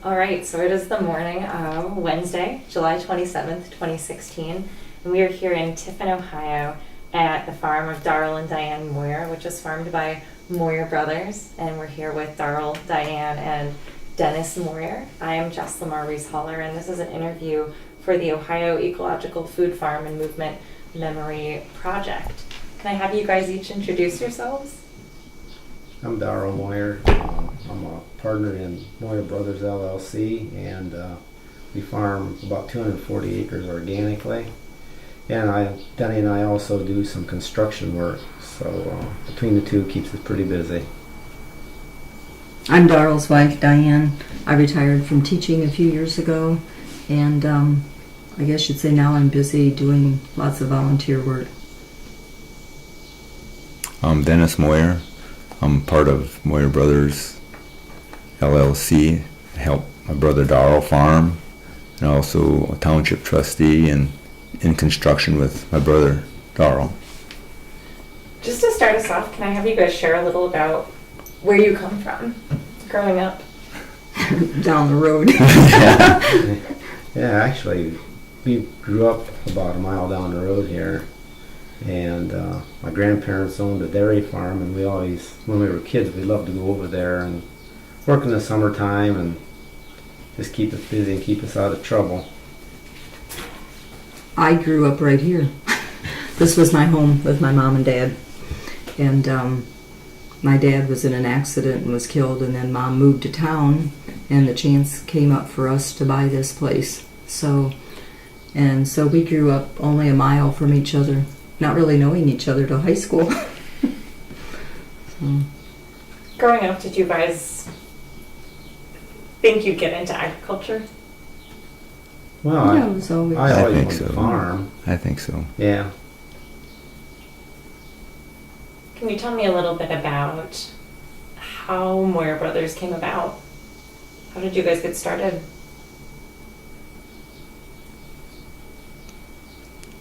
All right, so it is the morning of Wednesday, July 27th, 2016, and we are here in Tiffin, Ohio at the farm of Daryl and Diane Moyer, which is farmed by Moyer brothers, and we're here with Daryl, Diane, and Dennis Moyer. I am Jess Lamar Reece Holler, and this is an interview for the Ohio Ecological Food Farm and Movement Memory Project. Can I have you guys each introduce yourselves? I'm Daryl Moyer. I'm a partner in Moyer Brothers LLC, and we farm about 240 acres organically. And Denny and I also do some construction work, so between the two keeps us pretty busy. I'm Daryl's wife, Diane. I retired from teaching a few years ago, and I guess you'd say now I'm busy doing lots of volunteer work. I'm Dennis Moyer. I'm part of Moyer Brothers LLC. I help my brother Daryl farm, and also a township trustee and in construction with my brother Daryl. Just to start us off, can I have you guys share a little about where you come from growing up? Down the road. Yeah, actually, we grew up about a mile down the road here. And my grandparents owned a dairy farm, and we always, when we were kids, we loved to go over there and work in the summertime and just keep us busy and keep us out of trouble. I grew up right here. This was my home with my mom and dad. And my dad was in an accident and was killed, and then Mom moved to town, and the chance came up for us to buy this place. So we grew up only a mile from each other, not really knowing each other till high school. So. Growing up, did you guys think you'd get into agriculture? Well, Yeah, it was always. I always think wanted so. to farm. I think so. Yeah. Can you tell me a little bit about how Moyer Brothers came about? How did you guys get started?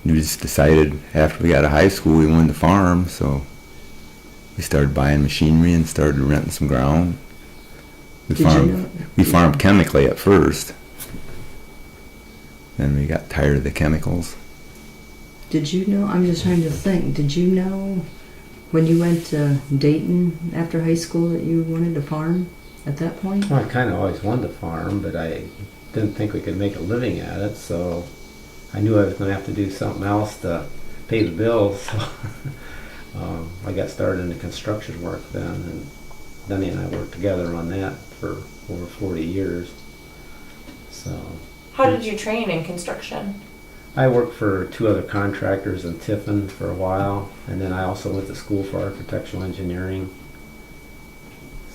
We just decided after we got out of high school we wanted to farm, so we started buying machinery and started renting some ground. We farmed chemically at first. Then we got tired of the chemicals. Did you know, I'm just trying to think, did you know when you went to Dayton after high school that you wanted to farm at that point? Well, I kind of always wanted to farm, but I didn't think we could make a living at it, so I knew I was going to have to do something else to pay the bills. So I got started in the construction work then, and Denny and I worked together on that for over 40 years. So How did you train in construction? I worked for two other contractors in Tiffin for a while, and then I also went to school for architectural engineering.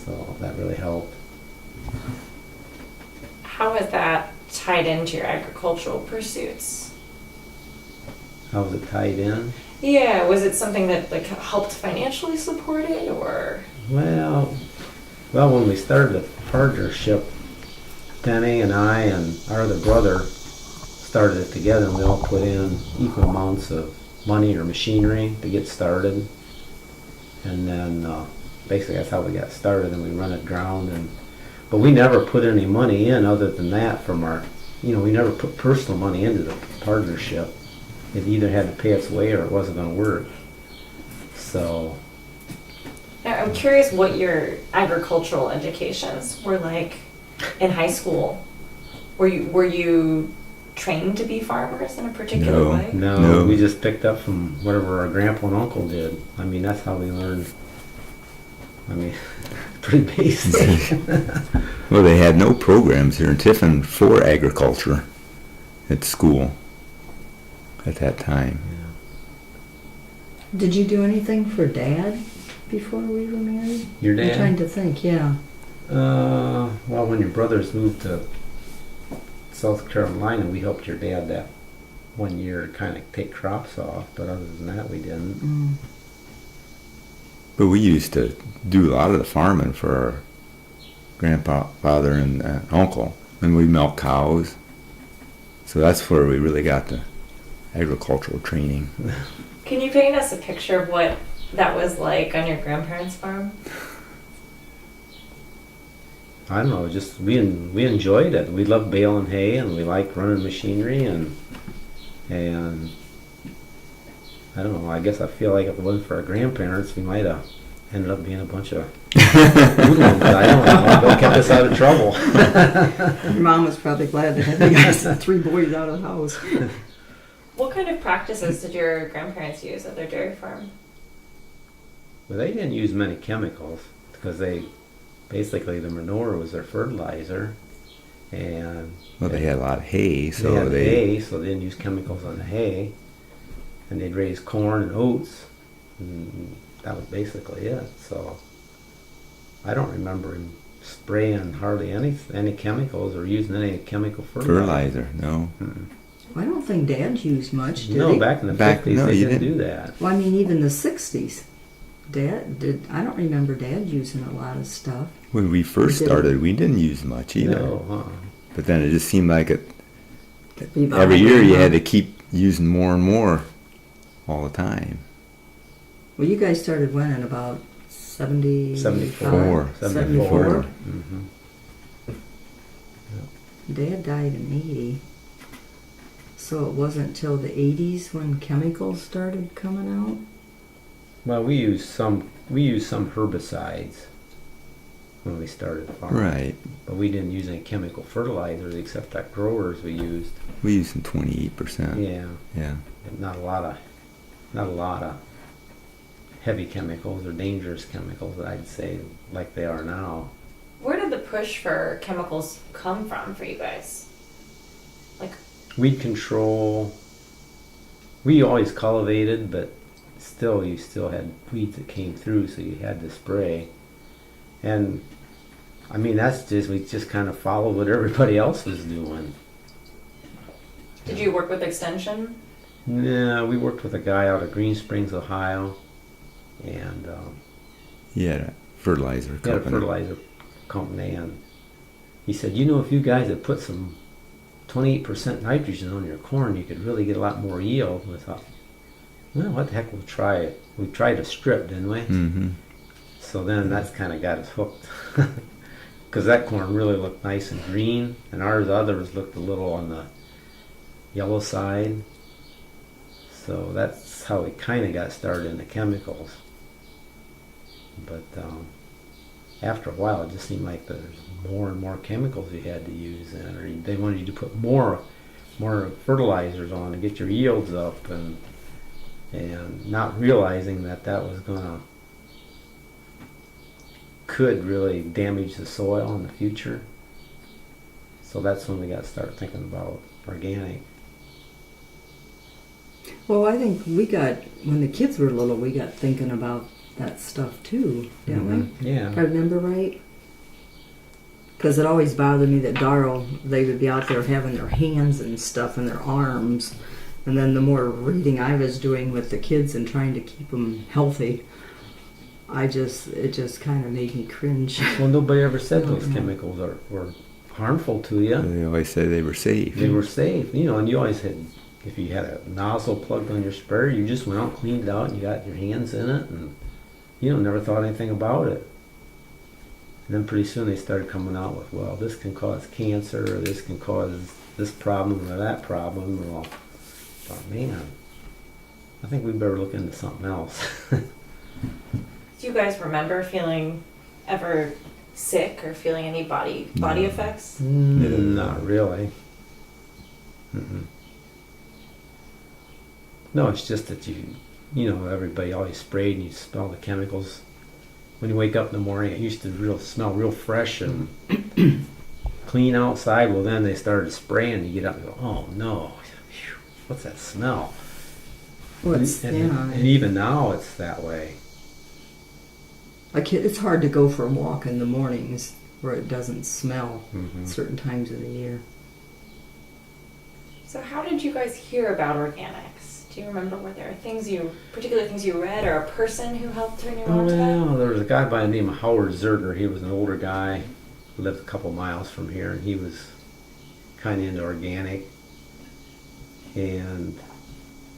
So that really helped. How has that tied into your agricultural pursuits? How was it tied in? Yeah, was it something that like helped financially support it, or? Well, when we started the partnership, Denny and I and our other brother started it together, and we all put in equal amounts of money or machinery to get started. And then basically that's how we got started, and we rented ground. But we never put any money in other than that from our, we never put personal money into the partnership. It either had to pay its way or it wasn't going to work. So Now, I'm curious what your agricultural educations were like in high school. Were you trained to be farmers in a particular way? No, we just picked up from whatever our grandpa and uncle did. I mean, that's how we learned. I mean, pretty basic. Well, they had no programs here in Tiffin for agriculture at school at that time. Did you do anything for Dad before we were married? Your dad? I'm trying to think, yeah. Well, when your brothers moved to South Carolina, we helped your dad that one year kind of take crops off, but other than that, we didn't. Mm. But we used to do a lot of the farming for our grandfather and uncle, and we milked cows. So that's where we really got the agricultural training. Can you paint us a picture of what that was like on your grandparents' farm? I don't know, just we enjoyed it. We loved baling hay, and we liked running machinery, and I don't know. I guess I feel like if it wasn't for our grandparents, we might have ended up being a bunch of hoodlums. I don't know. They kept us out of trouble. Your mom was probably glad to have you guys, 3 boys, out of the house. What kind of practices did your grandparents use at their dairy farm? Well, they didn't use many chemicals because basically the manure was their fertilizer, and Well, they had a lot of hay, they so had hay, so they didn't use chemicals on the hay, and they'd raise corn and oats, and that was basically it. So I don't remember him spraying hardly any chemicals or using any chemical fertilizer. no. Mm-mm. I don't think Dad used much, did No, he? back in the Back- 50s no, they you didn't didn't. do that. Well, I mean, even the 60s. I don't remember Dad using a lot of stuff. When we first We didn't. started, we didn't use much either. No, But then it just seemed like it. Be Every behind year him, you huh? had to keep using more and more, all the time. Well, you guys started when? In about 70? 74. 74. Mm-hmm. Dad died in 80. So it wasn't till the 80s when chemicals started coming out? Well, we used some herbicides when we started farming. Right. But we didn't use any chemical fertilizers except that growers we used. We used some 28%. Yeah, Yeah. not a lot of heavy chemicals or dangerous chemicals, I'd say, like they are now. Where did the push for chemicals come from for you guys? Like, Weed control. We always cultivated, but you still had weeds that came through, so you had to spray. And I mean, we just kind of followed what everybody else was doing. did you work with Extension? No, we worked with a guy out of Green Springs, Ohio, and He had a fertilizer he had a company. fertilizer company, and he said, if you guys had put some 28% nitrogen on your corn, you could really get a lot more yield. And I thought, well, what the heck, we'll try it. We tried a strip, didn't we? Mm-hmm. So then that's kind of got us hooked. Because that corn really looked nice and green, and others looked a little on the yellow side. So that's how we kind of got started in the chemicals. But after a while, it just seemed like there's more and more chemicals you had to use, or they wanted you to put more fertilizers on to get your yields up, and not realizing that was could really damage the soil in the future. So that's when we got to start thinking about organic. Well, I think when the kids were little, we got thinking about that stuff too, didn't we? Yeah. If I remember right. Because it always bothered me that Daryl, they would be out there having their hands and stuff and their arms. And then the more reading I was doing with the kids and trying to keep them healthy, it just kind of made me cringe. Well, nobody ever said those chemicals were harmful to you. They always said they were safe. They were safe, and you always had, if you had a nozzle plugged on your sprayer, you just went out, cleaned it out, and you got your hands in it, and never thought anything about it. And then pretty soon they started coming out with, well, this can cause cancer, or this can cause this problem or that problem. Well, I thought, man, I think we better look into something else. Do you guys remember feeling ever sick or feeling any body effects? Not really. Mm-mm. No, it's just that everybody always sprayed and you smell the chemicals. When you wake up in the morning, it used to smell real fresh and clean outside. Well, then they started spraying. You get up and go, oh no, phew, what's that smell? And even now it's that way. It's hard to go for a walk in the mornings where it doesn't smell Mm-hmm. certain times of the year. So how did you guys hear about organics? Do you remember, were there particular things you read, or a person who helped turn you on to that? Well, there was a guy by the name of Howard Zerger. He was an older guy, lived a couple miles from here, and he was kind of into organic. And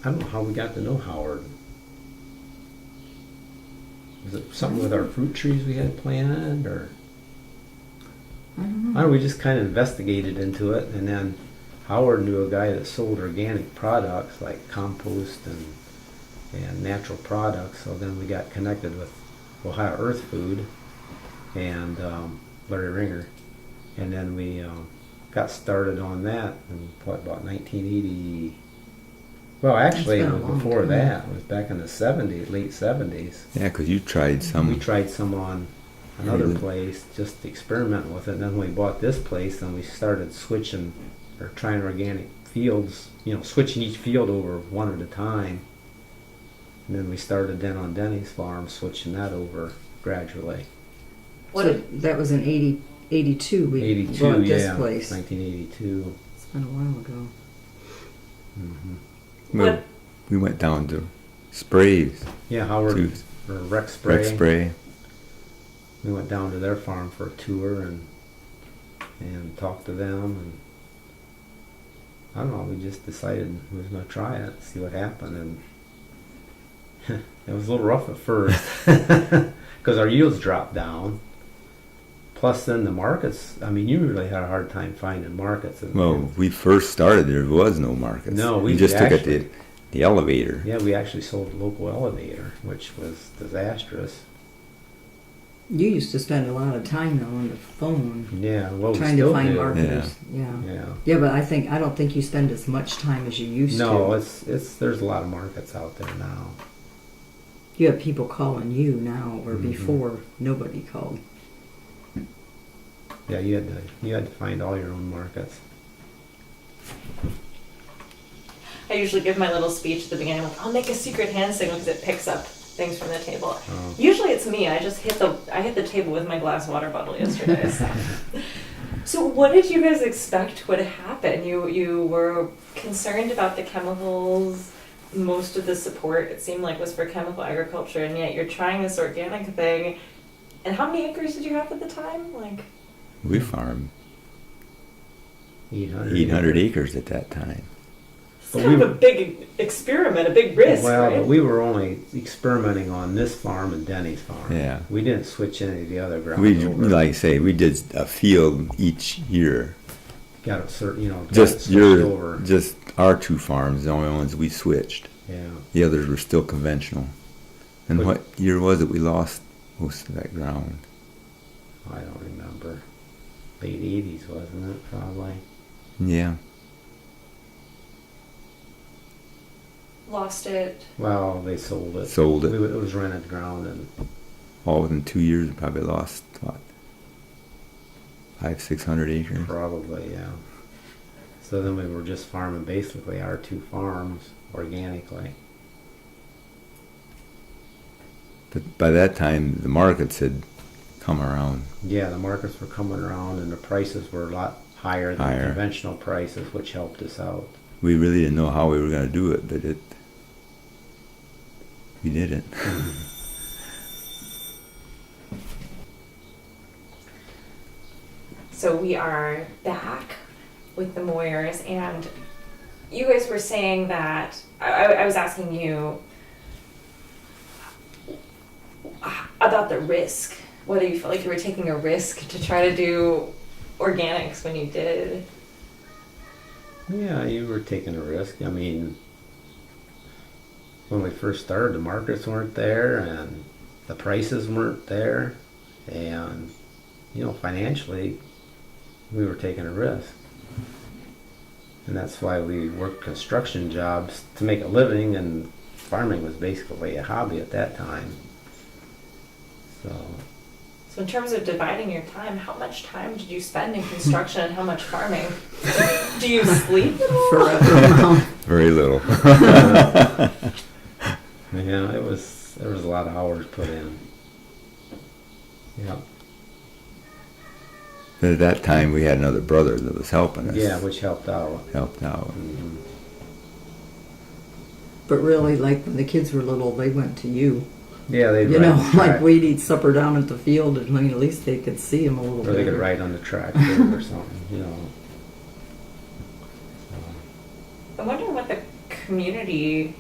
I don't know how we got to know Howard. Was it something with our fruit trees we had planted, or? I don't know, we just kind of investigated into it, and then Howard knew a guy that sold organic products like compost and natural products. So then we got connected with Ohio Earth Food and Larry Ringer, and then we got started on that in about 1980. Well, actually, It's it been a was long before time. that. It was back in the 70s, late 70s. Yeah, because you tried some. We tried some on another Really? place just to experiment with it. And then when we bought this place, then we started switching or trying organic fields, switching each field over one at a time. And then we started then on Denny's farm, switching that over gradually. What So did, that was in 82 we 82, bought this yeah, place. 1982. It's been a while ago. Hmm. what, We went down to sprays, Yeah, Howard to or Rec Spray. Rec Spray. We went down to their farm for a tour and talked to them, and I don't know, we just decided we was going to try it, see what happened, and it was a little rough at first because our yields dropped down. Plus then the markets, I mean, you really had a hard time finding markets. Well, we first started, there was no markets. No, we we just took it actually- to the elevator. Yeah, we actually sold a local elevator, which was disastrous. You used to spend a lot of time though on the phone Yeah, well, we trying to still find do. marketers. Yeah. Yeah. Yeah, but I don't think you spend as much time as you used No, to. it's there's a lot of markets out there now. You have people calling you now, or Mhm. before nobody called. Yeah, you had to find all your own markets. I usually give my little speech at the beginning, like, I'll make a secret hand signal because it picks up things from the table. Usually it's me. I just hit the table with my glass water bottle yesterday. So what did you guys expect would happen? You were concerned about the chemicals. Most of the support, it seemed like, was for chemical agriculture, and yet you're trying this organic thing. And how many acres did you have at the time? Like, We farmed 800. 800 acres at that time. it's But kind we of a big experiment, a big risk, Well, right? but we were only experimenting on this farm and Denny's farm. Yeah. We didn't switch any of the other ground We, over. like I say, we did a field each year. got it, got it Just switched over. just our two farms, the only ones we switched. Yeah. The others were still conventional. And But- what year was it we lost most of that ground? I don't remember. Late 80s, wasn't it? Probably. Yeah. Lost it. Well, they sold it. Sold it. It was rented ground, and All within 2 years, we probably lost, what, 500-600 acres. probably, yeah. So then we were just farming basically our two farms organically. But by that time, the markets had come around. Yeah, the markets were coming around, and the prices were a lot higher than Higher. conventional prices, which helped us out. We really didn't know how we were going to do it, but we did it. So we are back with the Moyers, and you guys were saying that I was asking you about the risk, whether you felt like you were taking a risk to try to do organics when you did. Yeah, you were taking a risk. I mean, when we first started, the markets weren't there, and the prices weren't there, and financially, we were taking a risk. And that's why we worked construction jobs to make a living, and farming was basically a hobby at that time. So in terms of dividing your time, how much time did you spend in construction and how much farming? Do you sleep at all? Forever amount. Very little. Yeah, there was a lot of hours put in. Yeah. But at that time, we had another brother that was helping us. Yeah, which helped out. Helped out. Mhm. But really, like when the kids were little, they went to you. Yeah, they'd You ride know, the like track. we'd eat supper down at the field, and at least they could see them a little Or bit. they could ride on the tractor or something, I'm wondering what community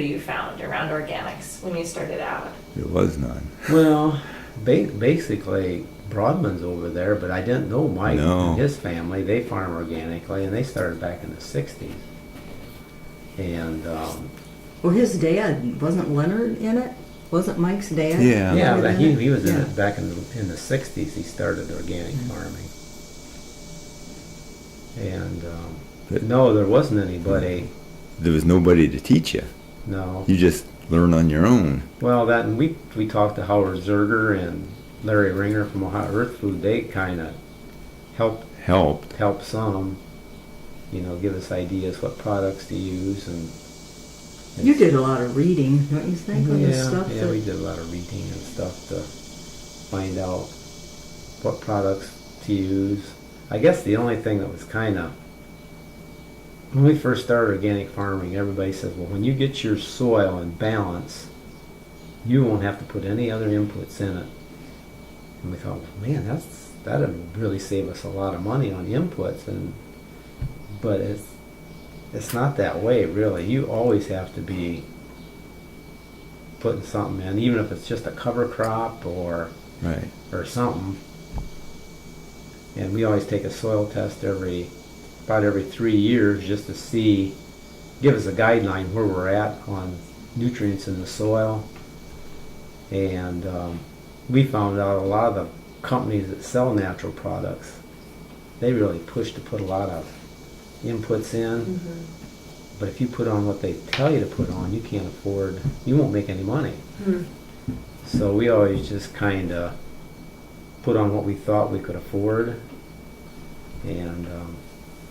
you found around organics when you started out. There was none. Well, basically, Broadman's over there, but I didn't know Mike No. and his family. They farm organically, and they started back in the 60s. And Well, his dad, wasn't Leonard in it? Wasn't Mike's dad? Yeah. yeah, Leonard but in he was in Yeah. it back in the 60s. He started organic farming. And But- no, there wasn't anybody. There was nobody to teach you. No. You just learn on your own. Well, that and we talked to Howard Zerger and Larry Ringer from Ohio Earth Food. They kind of Helped. help some, give us ideas what products to use and. You did a lot of reading, don't you think, on this stuff? Yeah, we did a lot of reading and stuff to find out what products to use. I guess the only thing that was kind of, when we first started organic farming, everybody says, well, when you get your soil in balance, you won't have to put any other inputs in it. And we thought, man, that'd really save us a lot of money on inputs, but it's not that way, really. You always have to be putting something in, even if it's just a cover crop or Right. something. And we always take a soil test about every 3 years just to give us a guideline where we're at on nutrients in the soil. And we found out a lot of the companies that sell natural products, they really push to put a lot of inputs in. But if you put on what they tell you to put on, you won't make any money. So we always just kind of put on what we thought we could afford, and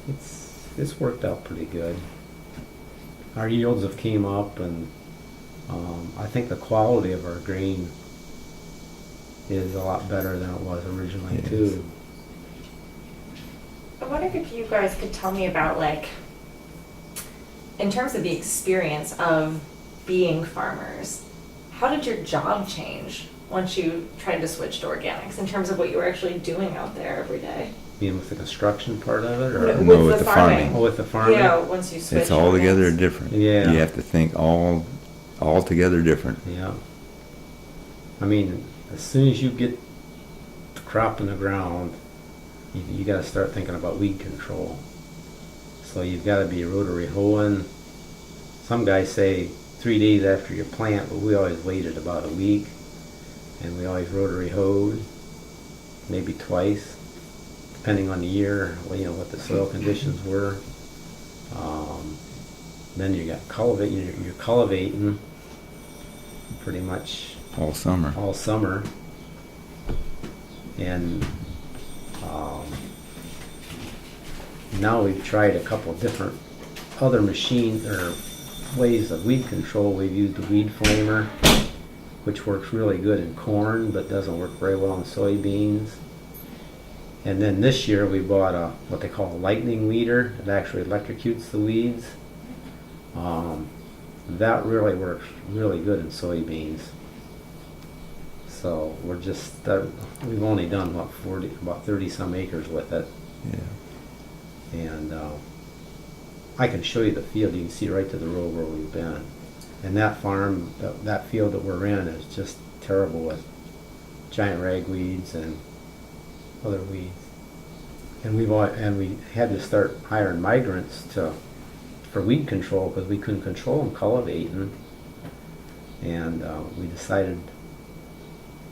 it's worked out pretty good. Our yields have came up, and I think the quality of our grain is a lot better than it was originally Yes. too. I wonder if you guys could tell me about, like, in terms of the experience of being farmers, how did your job change once you tried to switch to organics in terms of what you were actually doing out there every day? Being with the construction part of it, No, or with the farming. with the farming? Yeah, once you switch. It's altogether different. Yeah. You have to think altogether different. Yeah. I mean, as soon as you get the crop in the ground, you got to start thinking about weed control. So you've got to be rotary hoeing. Some guys say 3 days after you plant, but we always waited about a week, and we always rotary hoed, maybe twice, depending on the year, what the soil conditions were. Then you got cultivating. You're cultivating pretty much All summer. all summer, and now we've tried a couple of different other machines or ways of weed control. We've used the weed flamer, which works really good in corn but doesn't work very well in soybeans. And then this year we bought what they call a lightning weeder. It actually electrocutes the weeds. That really works really good in soybeans. So we're just we've only done about 30 some acres with it, Yeah. and I can show you the field. You can see right to the road where we've been. And that farm, that field that we're in, is just terrible with giant ragweeds and other weeds. And we had to start hiring migrants for weed control because we couldn't control them cultivating. And we decided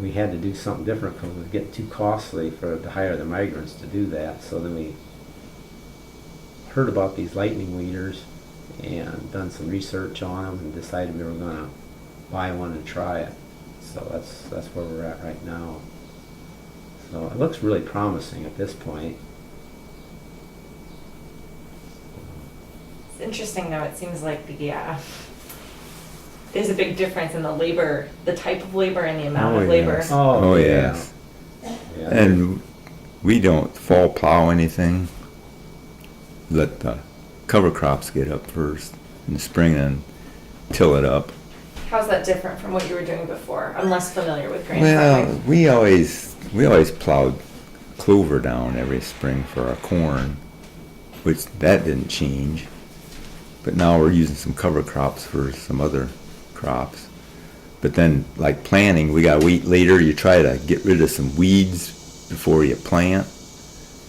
we had to do something different because it was getting too costly to hire the migrants to do that. So then we heard about these lightning weeders and done some research on them and decided we were going to buy one and try it. So that's where we're at right now. So it looks really promising at this point. It's interesting though, it seems like there's a big difference in the labor, the type of labor and the amount of labor. Yes. Oh, yes. Yeah. And we don't fall plow anything. Let the cover crops get up first in the spring and till it up. How's that different from what you were doing before? I'm less familiar with grain Well, farming. we always plowed clover down every spring for our corn, which that didn't change. But now we're using some cover crops for some other crops. But then, like planting, we got to wait later. You try to get rid of some weeds before you plant.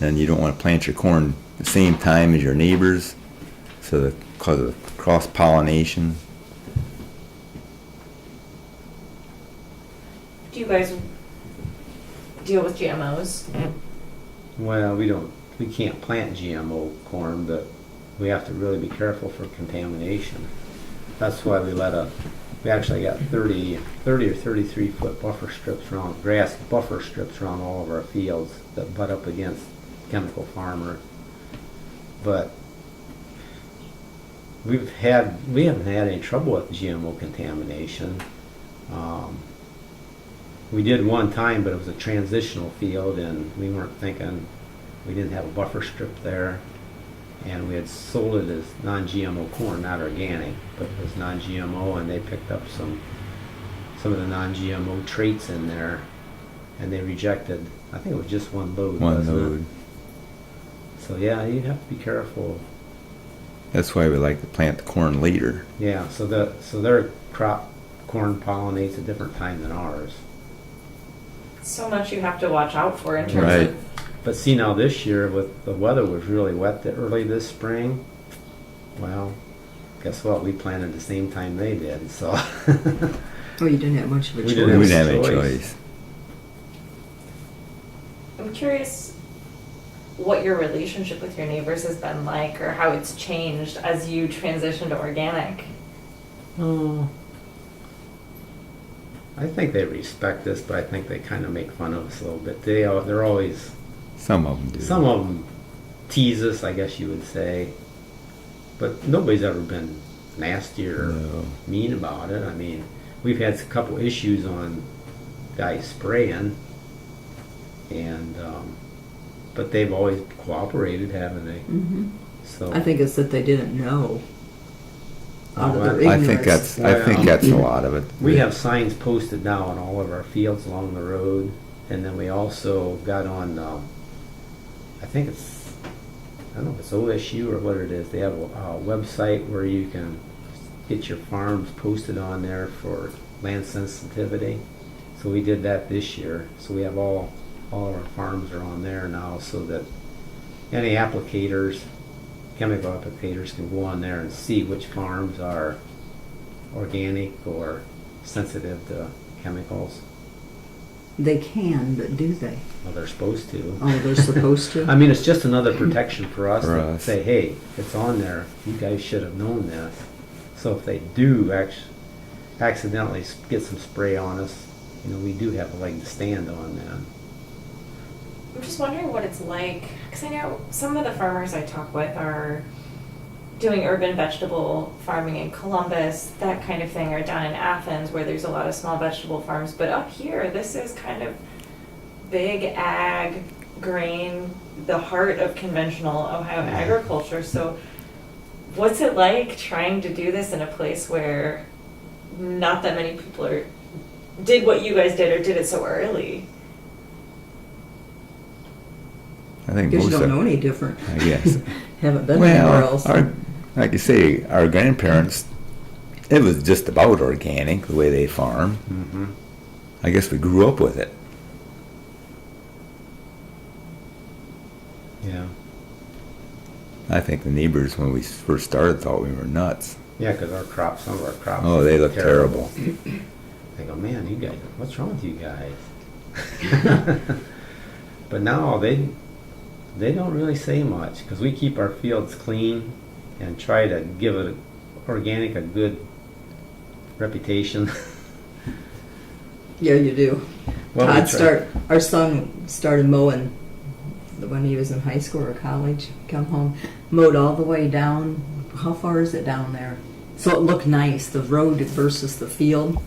And you don't want to plant your corn the same time as your neighbors, so that cause of cross-pollination. Do you guys deal with GMOs? Well, we can't plant GMO corn, but we have to really be careful for contamination. That's why we actually got 30 or 33 foot buffer strips around, grass buffer strips around all of our fields that butt up against chemical farmer. But we haven't had any trouble with GMO contamination. We did one time, but it was a transitional field, and we weren't thinking, we didn't have a buffer strip there, and we had sold it as non-GMO corn, not organic, but it was non-GMO, and they picked up some of the non-GMO traits in there, and they rejected, I think it was just one load. One load. So yeah, you have to be careful. That's why we like to plant the corn later. Yeah, so their crop corn pollinates at different time than ours. So much you have to watch out for in terms Right. of. But see, now this year, with the weather was really wet early this spring. Well, guess what? We planted the same time they did, so. Oh, you didn't have much of a We choice. didn't We have didn't have any choice. choice. I'm curious what your relationship with your neighbors has been like, or how it's changed as you transition to organic. Oh, I think they respect us, but I think they kind of make fun of us a little bit. They're always, Some of them do. some of them tease us, I guess you would say, but nobody's ever been nasty or No. mean about it. I mean, we've had a couple issues on guys spraying, and but they've always cooperated, haven't they? Hmm. So I think it's that they didn't know. Out of Oh, their I ignorance. think that's a lot of it. we have signs posted now on all of our fields along the road, and then we also got on, I think it's, I don't know if it's OSU or what it is. They have a website where you can get your farms posted on there for land sensitivity. So we did that this year. So we have all of our farms are on there now, so that any applicators, chemical applicators, can go on there and see which farms are organic or sensitive to chemicals. They can, but do they? Well, they're supposed to. Oh, they're supposed to? I mean, it's just another protection for us For to us. say, hey, it's on there. You guys should have known this. So if they do accidentally get some spray on us, we do have a leg to stand on then. I'm just wondering what it's like, because I know some of the farmers I talk with are doing urban vegetable farming in Columbus, that kind of thing, or down in Athens where there's a lot of small vegetable farms. But up here, this is kind of big ag, grain, the heart of conventional Ohio agriculture. So what's it like trying to do this in a place where not that many people did what you guys did or did it so early? I think Because you most don't of, know any different. I guess. Haven't been anywhere Well, else. like you say, our grandparents, it was just about organic, the way they farm. Mm-hmm. I guess we grew up with it. Yeah. I think the neighbors, when we first started, thought we were nuts. Yeah, because some of our crops. Oh, they look terrible. They go, man, you guys, what's wrong with you guys? But now they don't really say much, because we keep our fields clean and try to give it organic a good reputation. Yeah, you do. Well, we try. Our son started mowing when he was in high school or college. Come home, mowed all the way down. How far is it down there? So it looked nice, the road versus the field.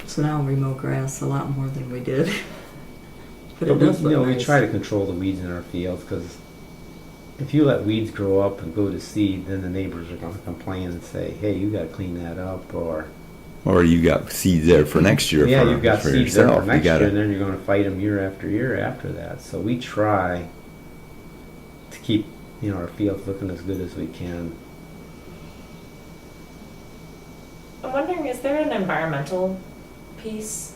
So now we mow grass a lot more than we did. But it does look nice. We try to control the weeds in our fields, because if you let weeds grow up and go to seed, then the neighbors are going to complain and say, hey, you got to clean that up, or Or you got seeds there for next year. yeah, for, you've got for seeds there yourself. for next You gotta, year, and then you're going to fight them year after that. So we try to keep our fields looking as good as we can. I'm wondering, is there an environmental piece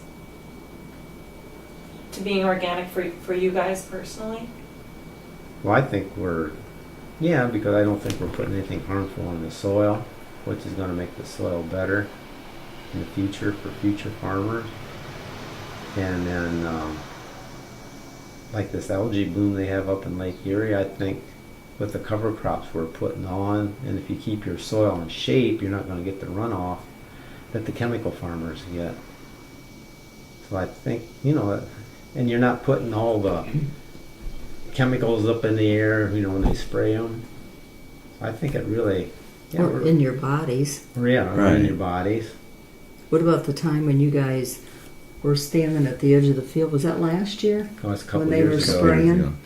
to being organic for you guys personally? Well, I think because I don't think we're putting anything harmful in the soil, which is going to make the soil better in the future for future farmers. And then, like this algae bloom they have up in Lake Erie, I think with the cover crops we're putting on, and if you keep your soil in shape, you're not going to get the runoff that the chemical farmers get. So I think, and you're not putting all the chemicals up in the air, when they spray them. I think it really... Or in your bodies. Yeah, or in your bodies. What about the time when you guys were standing at the edge of the field? Was that last year? Oh, it's a couple when they years were ago. spraying,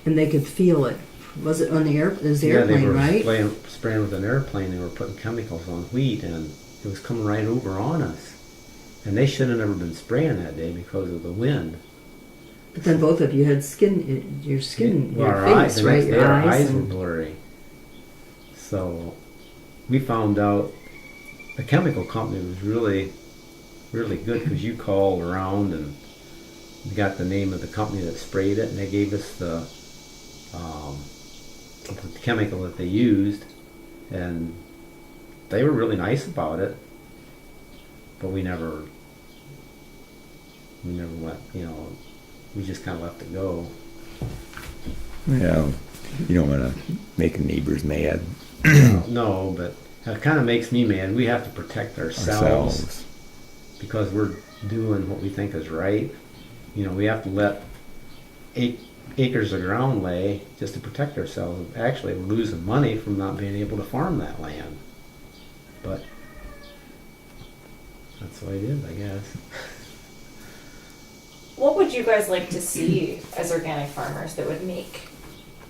and they could feel it. Was it on the airplane, right? They were spraying with an airplane. They were putting chemicals on wheat, and it was coming right over on us. And they should have never been spraying that day because of the wind. But then both of you had your face, right? Our eyes were blurry. So we found out the chemical company was really, really good because you called around and got the name of the company that sprayed it, and they gave us the chemical that they used, and they were really nice about it. But we never went, we just kind of let it go. Yeah, you don't want to make neighbors mad. No, but it kind of makes me mad. We have to protect ourselves because we're doing what we think is right. We have to let acres of ground lay just to protect ourselves. Actually, we're losing money from not being able to farm that land. But that's what it is, I guess. What would you guys like to see as organic farmers that would make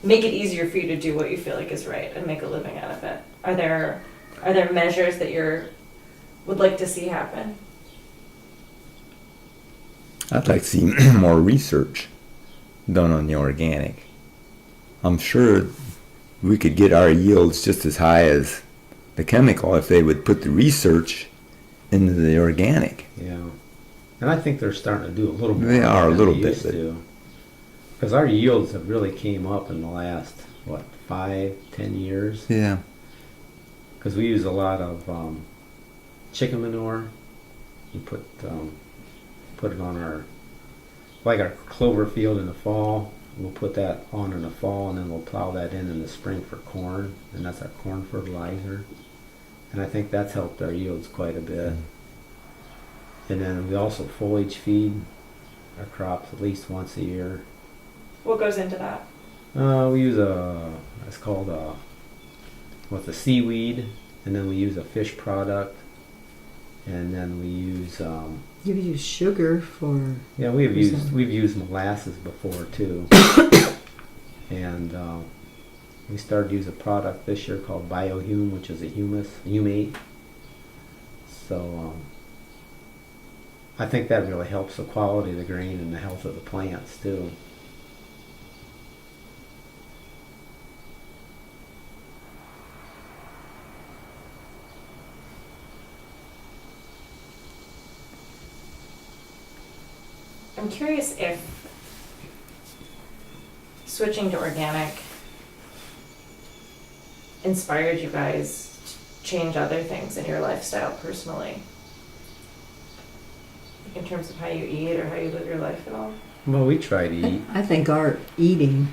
it easier for you to do what you feel like is right and make a living out of it? Are there measures that would like to see happen? I'd like to see more research done on the organic. I'm sure we could get our yields just as high as the chemical if they would put the research into the organic. Yeah. And I think they're starting to do a little more. They are a little bit. Because our yields have really came up in the last, 5-10 years? Yeah. Because we use a lot of chicken manure. You put it on our clover field in the fall. We'll put that on in the fall, and then we'll plow that in the spring for corn, and that's our corn fertilizer. And I think that's helped our yields quite a bit. And then we also foliage feed our crops at least once a year. What goes into that? We use it's called a seaweed, and then we use a fish product, and then we use You've used sugar for... Yeah, we've used molasses before too. And we started to use a product this year called BioHume, which is a humate. So I think that really helps the quality of the grain and the health of the plants too. I'm curious if switching to organic inspired you guys to change other things in your lifestyle personally, like in terms of how you eat or how you live your life at all. Well, we try to eat. I think our eating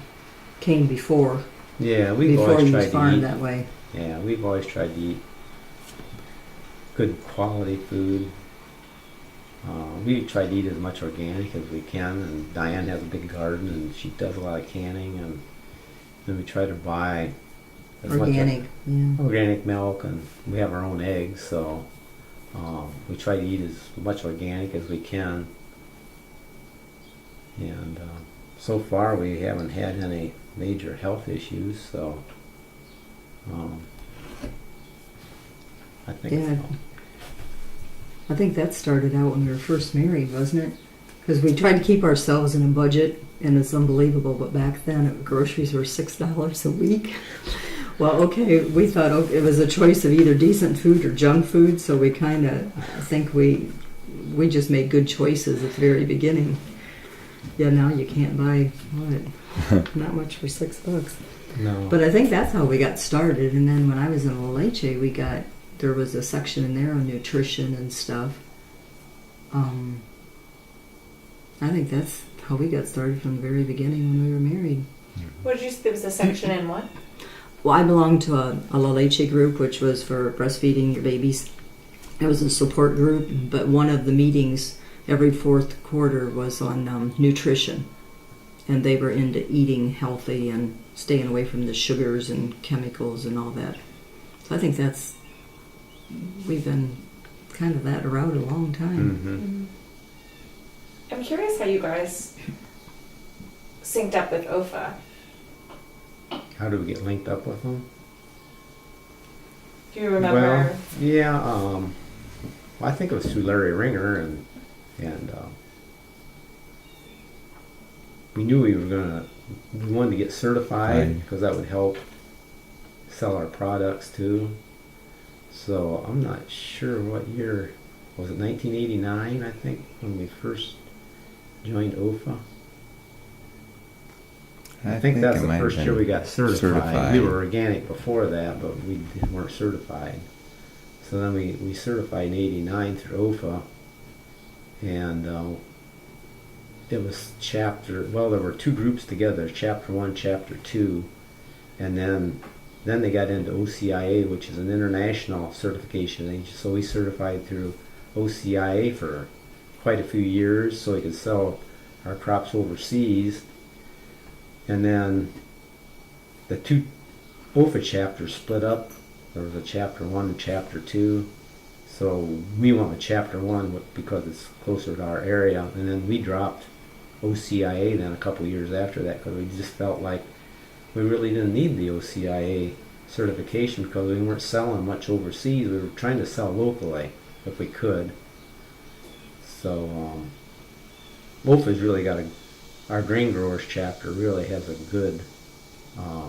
came before. Yeah, we've before always you tried to farmed eat that way. Yeah, we've always tried to eat good quality food. We try to eat as much organic as we can, and Diane has a big garden and she does a lot of canning, and then we try to buy as Organic, much organic milk, and we have our own eggs, so we try to eat as much organic as we can. And so far we haven't had any major health issues, so I think Yeah. so. I think that started out when we were first married, wasn't it? Because we tried to keep ourselves in a budget, and it's unbelievable, but back then groceries were $6 a week. Well, okay, we thought it was a choice of either decent food or junk food, so we kind of, I think we just made good choices at the very beginning. Yeah, now you can't buy what? Not much for $6. No. But I think that's how we got started. And then when I was in l.r.h, there was a section in there on nutrition and stuff. I think that's how we got started from the very beginning when we were married. What did you? There was a section in what? Well, I belonged to a l.r.h group, which was for breastfeeding your babies. It was a support group, but one of the meetings every fourth quarter was on nutrition. And they were into eating healthy and staying away from the sugars and chemicals and all that. So I think we've been kind of that route a long time. Mm-hmm. I'm curious how you guys synced up with OFA. How do we get linked up with them? Do you remember? Well, yeah. I think it was through Larry Ringer, and we knew we wanted to get certified Right. because that would help sell our products too. So I'm not sure what year was it. 1989, I think, when we first joined OFA. I think that's it the might have first year been we got certified. We were organic before that, but we weren't certified. So then we certified in '89 through OFA, and it was there were two groups together, Chapter 1, Chapter 2, and then they got into OCIA, which is an international certification agency. So we certified through OCIA for quite a few years so we could sell our crops overseas. And then the two OFA chapters split up. There was a Chapter 1 and Chapter 2. So we went with Chapter 1 because it's closer to our area. And then we dropped OCIA then a couple of years after that because we just felt like we really didn't need the OCIA certification because we weren't selling much overseas. We were trying to sell locally if we could. So OFA's really got our grain growers chapter really has a good, I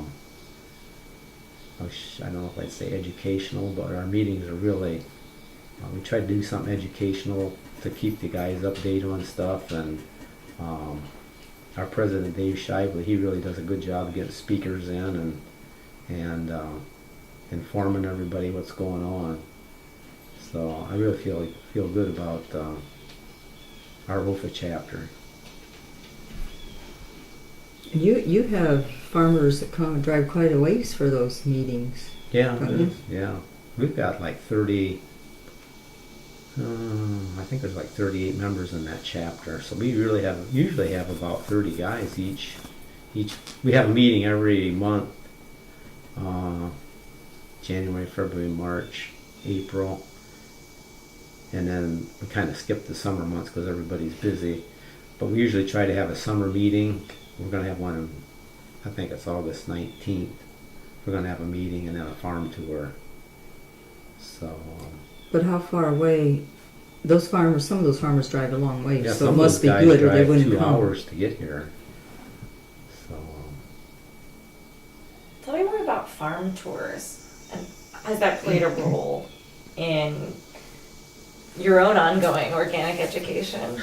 don't know if I'd say educational, but our meetings are really, we try to do something educational to keep the guys updated on stuff. And our president, Dave Shively, he really does a good job of getting speakers in and informing everybody what's going on. So I really feel good about our OFA chapter. You have farmers that come and drive quite a ways for those meetings. Yeah, don't you? yeah. We've got like 30, I think there's like 38 members in that chapter. So we usually have about 30 guys each. We have a meeting every month, January, February, March, April. And then we kind of skip the summer months because everybody's busy. But we usually try to have a summer meeting. We're going to have one, I think it's August 19th. We're going to have a meeting and then a farm tour. So. But how far away? Some of those farmers drive a long way, Yeah, so some it of must those be guys good or they drive wouldn't 2 come. hours to get here. So. Tell me more about farm tours, and has that played a role in your own ongoing organic education?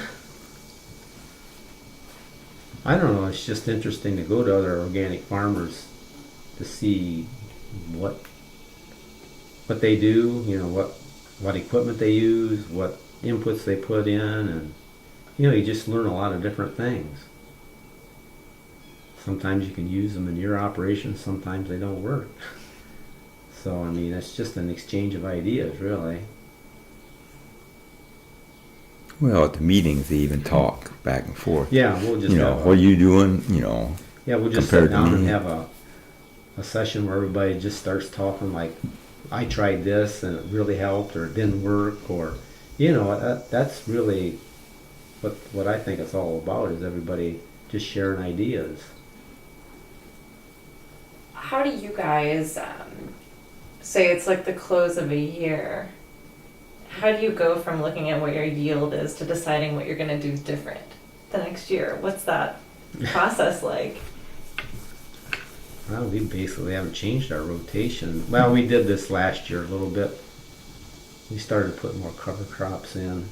I don't know. It's just interesting to go to other organic farmers to see what they do. You know what equipment they use, what inputs they put in, and you just learn a lot of different things. Sometimes you can use them in your operation. Sometimes they don't work. So I mean, it's just an exchange of ideas, really. Well, at the meetings, they even talk back and forth. Yeah, we'll just have what are you doing? Yeah, we'll just sit down and have a session where everybody just starts talking like, I tried this and it really helped, or it didn't work, or that's really what I think it's all about, is everybody just sharing ideas. How do you guys say it's like the close of a year? How do you go from looking at what your yield is to deciding what you're going to do different the next year? What's that process like? Well, we basically haven't changed our rotation. Well, we did this last year a little bit. We started putting more cover crops in.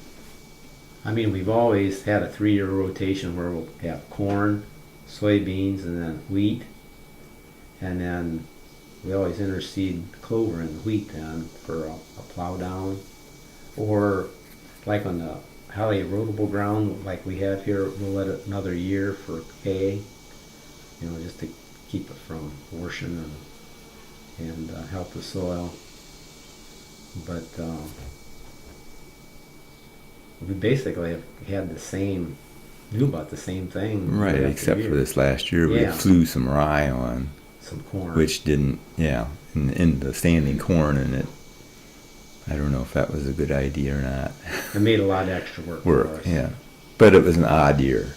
I mean, we've always had a 3-year rotation where we'll have corn, soybeans, and then wheat. And then we always interseed clover and wheat then for a plow down. Or like on the highly erodible ground like we have here, we'll let it another year for hay, just to keep it from washing and help the soil. But we basically have had do about the same thing. Right, year after except year. for this last year, we Yeah. flew some rye on, Some corn. which didn't, in the standing corn, and I don't know if that was a good idea or not. It made a lot of extra work for us. Yeah. But it was an odd year.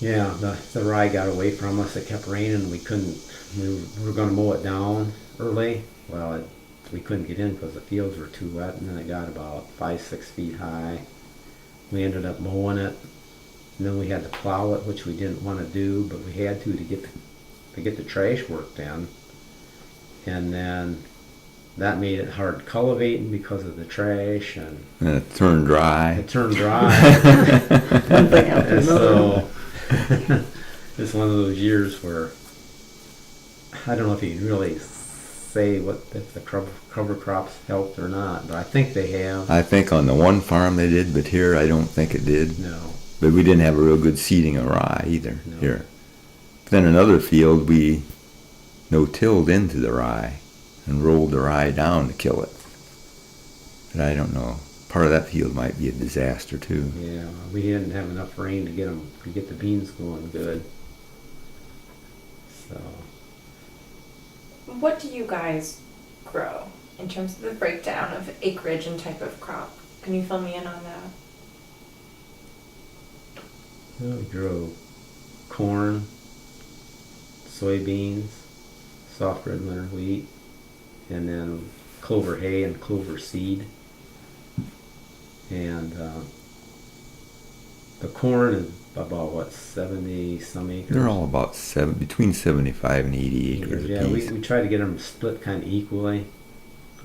Yeah, the rye got away from us. It kept raining. We were going to mow it down early. Well, we couldn't get in because the fields were too wet, and then it got about 5-6 feet high. We ended up mowing it, and then we had to plow it, which we didn't want to do, but we had to get the trash worked in. And then that made it hard cultivating because of the trash, and And it turned dry. it turned dry. One thing after And another. so it's one of those years where I don't know if you can really say if the cover crops helped or not, but I think they have. I think on the one farm they did, but here I don't think it did. No. But we didn't have a real good seeding of rye either No. here. Then another field we no-tilled into the rye and rolled the rye down to kill it. But I don't know. Part of that field might be a disaster too. Yeah, we didn't have enough rain to get the beans going good. So What do you guys grow in terms of the breakdown of acreage and type of crop? Can you fill me in on that? we grow corn, soybeans, soft red winter wheat, and then clover hay and clover seed. And the corn is about 70 some acres. They're all about between 75 and 80 acres Yeah, apiece. we try to get them split kind of equally.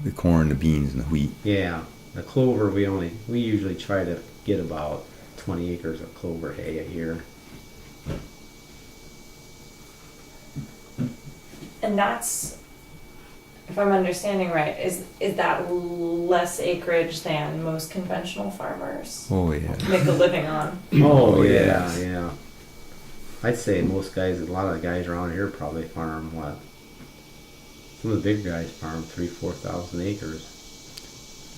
The corn, the beans, and the wheat. Yeah, the clover we usually try to get about 20 acres of clover hay a year. And that's, if I'm understanding right, is that less acreage than most conventional farmers Oh yeah. make a living on? Oh yes. yeah. I'd say a lot of the guys around here probably farm some of the big guys farm 3,000-4,000 acres.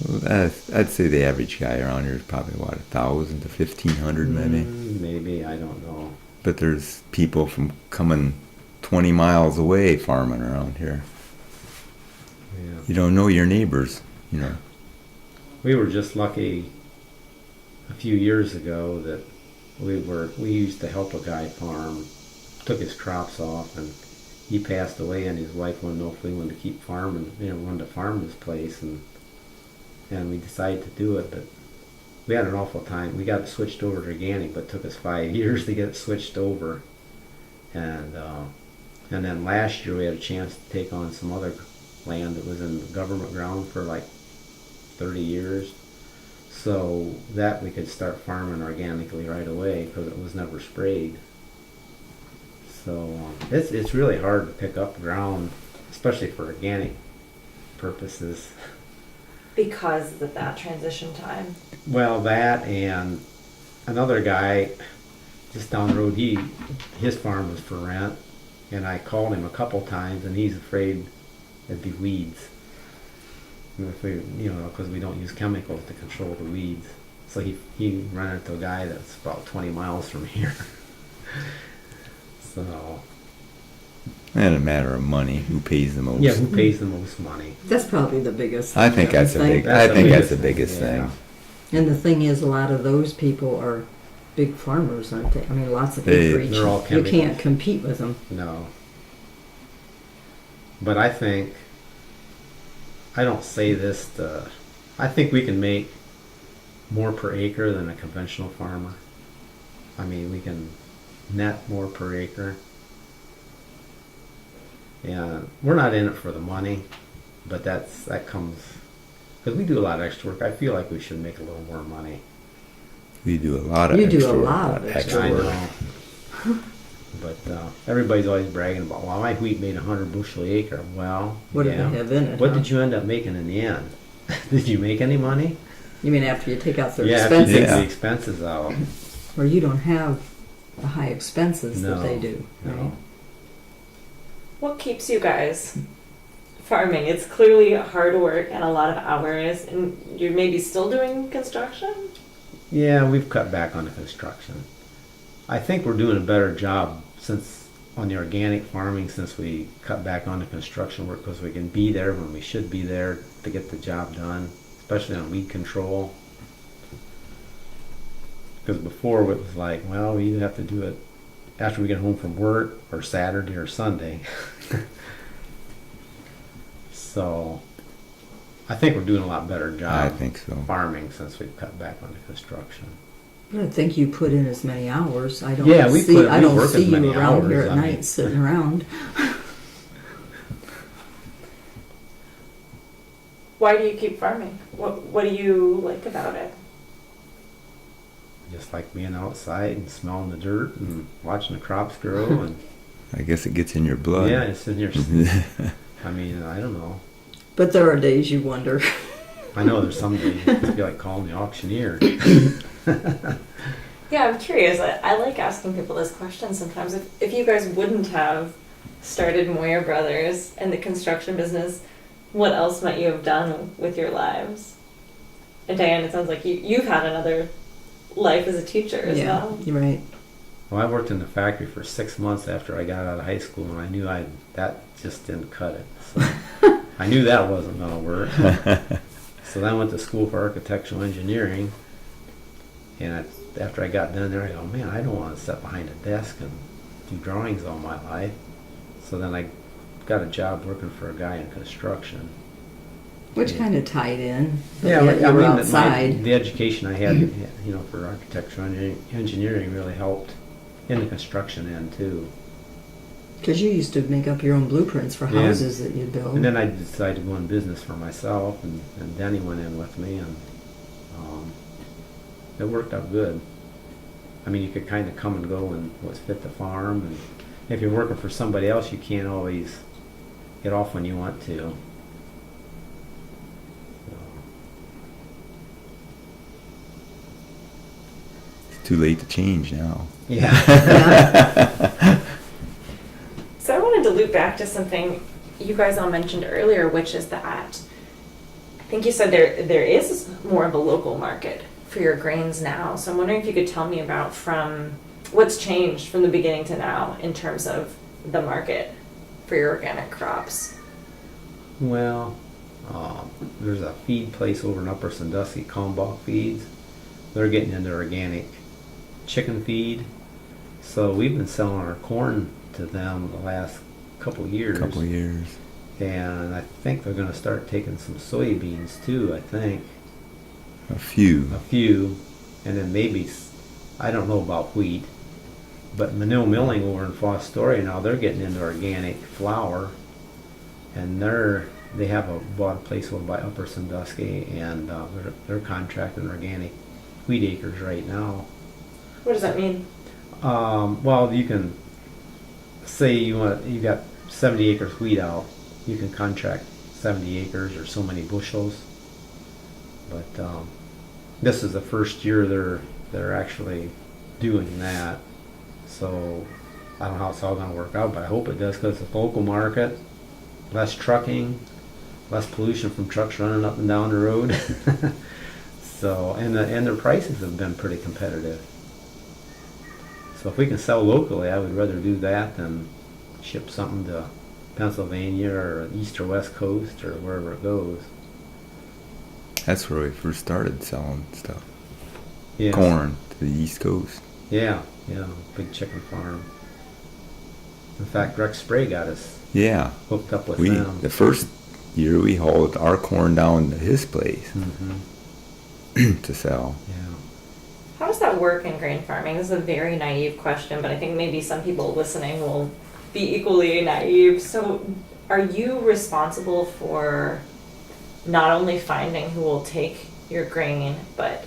Well, I'd say the average guy around here is probably 1,000 to 1,500 maybe. Maybe, I don't know. But there's people from coming 20 miles away farming around here. Yeah. You don't know your neighbors, We were just lucky a few years ago that we used to help a guy farm, took his crops off, and he passed away, and his wife wanted to know if we wanted to keep farming, wanted to farm this place, and we decided to do it, but we had an awful time. We got it switched over to organic, but it took us 5 years to get it switched over. And then last year we had a chance to take on some other land that was in the government ground for like 30 years. So that we could start farming organically right away because it was never sprayed. So it's really hard to pick up ground, especially for organic purposes. Because of that transition time. Well, that and another guy just down the road, his farm was for rent, and I called him a couple times, and he's afraid it'd be weeds. If we, because we don't use chemicals to control the weeds. So he ran into a guy that's about 20 miles from here. So. And a matter of money, who pays the most. Yeah, who pays the most money? That's probably the biggest. I think that's thing. that's the biggest Yeah. thing. And the thing is, a lot of those people are big farmers, aren't they? I mean, lots of They- acreage. They're all You chemicals. can't compete with them. No. But I don't say this I think we can make more per acre than a conventional farmer. I mean, we can net more per acre. And we're not in it for the money, but that comes, because we do a lot of extra work. I feel like we should make a little more money. We do a lot of You do a extra lot of extra I work. know. But everybody's always bragging about, well, my wheat made 100 bushel an acre. Well, What yeah. do they have in it? What huh? did you end up making in the end? Did you make any money? You mean after you take out their Yeah, if you expenses? take Yeah. the expenses out. Or you don't have the high expenses No, that they do. Right? No. What keeps you guys farming? It's clearly hard work and a lot of hours, and you're maybe still doing construction? Yeah, we've cut back on the construction. I think we're doing a better job on the organic farming since we cut back on the construction work because we can be there when we should be there to get the job done, especially on weed control. Because before it was like, well, we either have to do it after we get home from work or Saturday or Sunday. So I think we're doing a lot better job I think so. farming since we've cut back on the construction. But I think you put in as many hours. I don't Yeah, we see. I don't work as see you many around here hours, at I night mean. sitting around. Why do you keep farming? What do you like about it? Just like being outside and smelling the dirt and watching the crops grow and I guess it gets in your blood. yeah, it's in your. I mean, I don't know. But there are days you wonder. I know there's some days it'd be like calling the auctioneer. Yeah, I'm curious. I like asking people this question sometimes. If you guys wouldn't have started Moyer Brothers and the construction business, what else might you have done with your lives? And Diane, it sounds like you've had another life as a teacher as Yeah, well. you're right. Well, I worked in the factory for 6 months after I got out of high school, and I knew that just didn't cut it. So I knew that wasn't going to work. So then I went to school for architectural engineering, and after I got done there, I go, man, I don't want to sit behind a desk and do drawings all my life. So then I got a job working for a guy in construction. Which Yeah. kind of tied in. But Yeah, yet I you were mean, outside. the education I had, for architectural engineering really helped in the construction end too. Because you used to make up your own blueprints for Yeah. houses that you'd build. And then I decided to go in business for myself, and Denny went in with me, and it worked out good. I mean, you could kind of come and go and what's fit the farm, and if you're working for somebody else, you can't always get off when you want to. It's too late to change now. Yeah. So I wanted to loop back to something you guys all mentioned earlier, which is that I think you said there is more of a local market for your grains now. So I'm wondering if you could tell me about from what's changed from the beginning to now in terms of the market for your organic crops. Well, there's a feed place over in Upper Sandusky, Kalmbach Feeds. They're getting into organic chicken feed. So we've been selling our corn to them the last couple years. And I think they're going to start taking some soybeans too, I think. A few. A few. And then maybe, I don't know about wheat, but Manil Milling over in Fostoria now, they're getting into organic flour. And they have bought a place over by Upper Sandusky, and they're contracting organic wheat acres right now. What does that mean? Well, you can say you got 70 acres wheat out. You can contract 70 acres or so many bushels. But this is the first year they're actually doing that. So I don't know how it's all going to work out, but I hope it does because it's a local market, less trucking, less pollution from trucks running up and down the road. So and their prices have been pretty competitive. So if we can sell locally, I would rather do that than ship something to Pennsylvania or east or west coast or wherever it goes. That's where we first started selling stuff. Yeah. Corn to the East Coast. Yeah, big chicken farm. In fact, Rex Spray got us Yeah. hooked up with them. The first year we hauled our corn down to his place to sell. Yeah. How does that work in grain farming? This is a very naive question, but I think maybe some people listening will be equally naive. So are you responsible for not only finding who will take your grain, but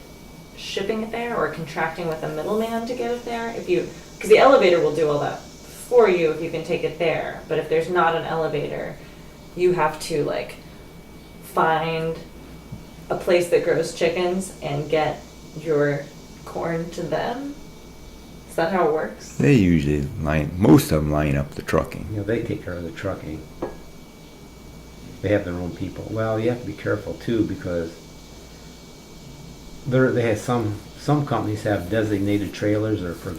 shipping it there or contracting with a middleman to get it there? Because the elevator will do all that for you if you can take it there. But if there's not an elevator, you have to like find a place that grows chickens and get your corn to them. Is that how it works? They usually most of them line up the trucking. You know, they take care of the trucking. They have their own people. Well, you have to be careful too, because they have some companies have designated trailers or for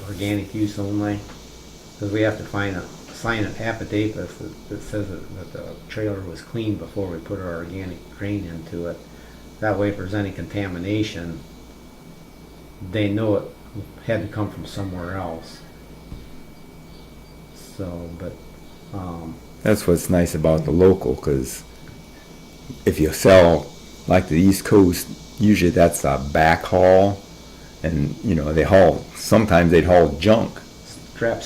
organic use only, because we have to sign an affidavit that says that the trailer was cleaned before we put our organic grain into it. That way, if there's any contamination, they know it had to come from somewhere else. So, but That's what's nice about the local, because if you sell like the East Coast, usually that's a back haul, and you know sometimes they'd haul junk, scrap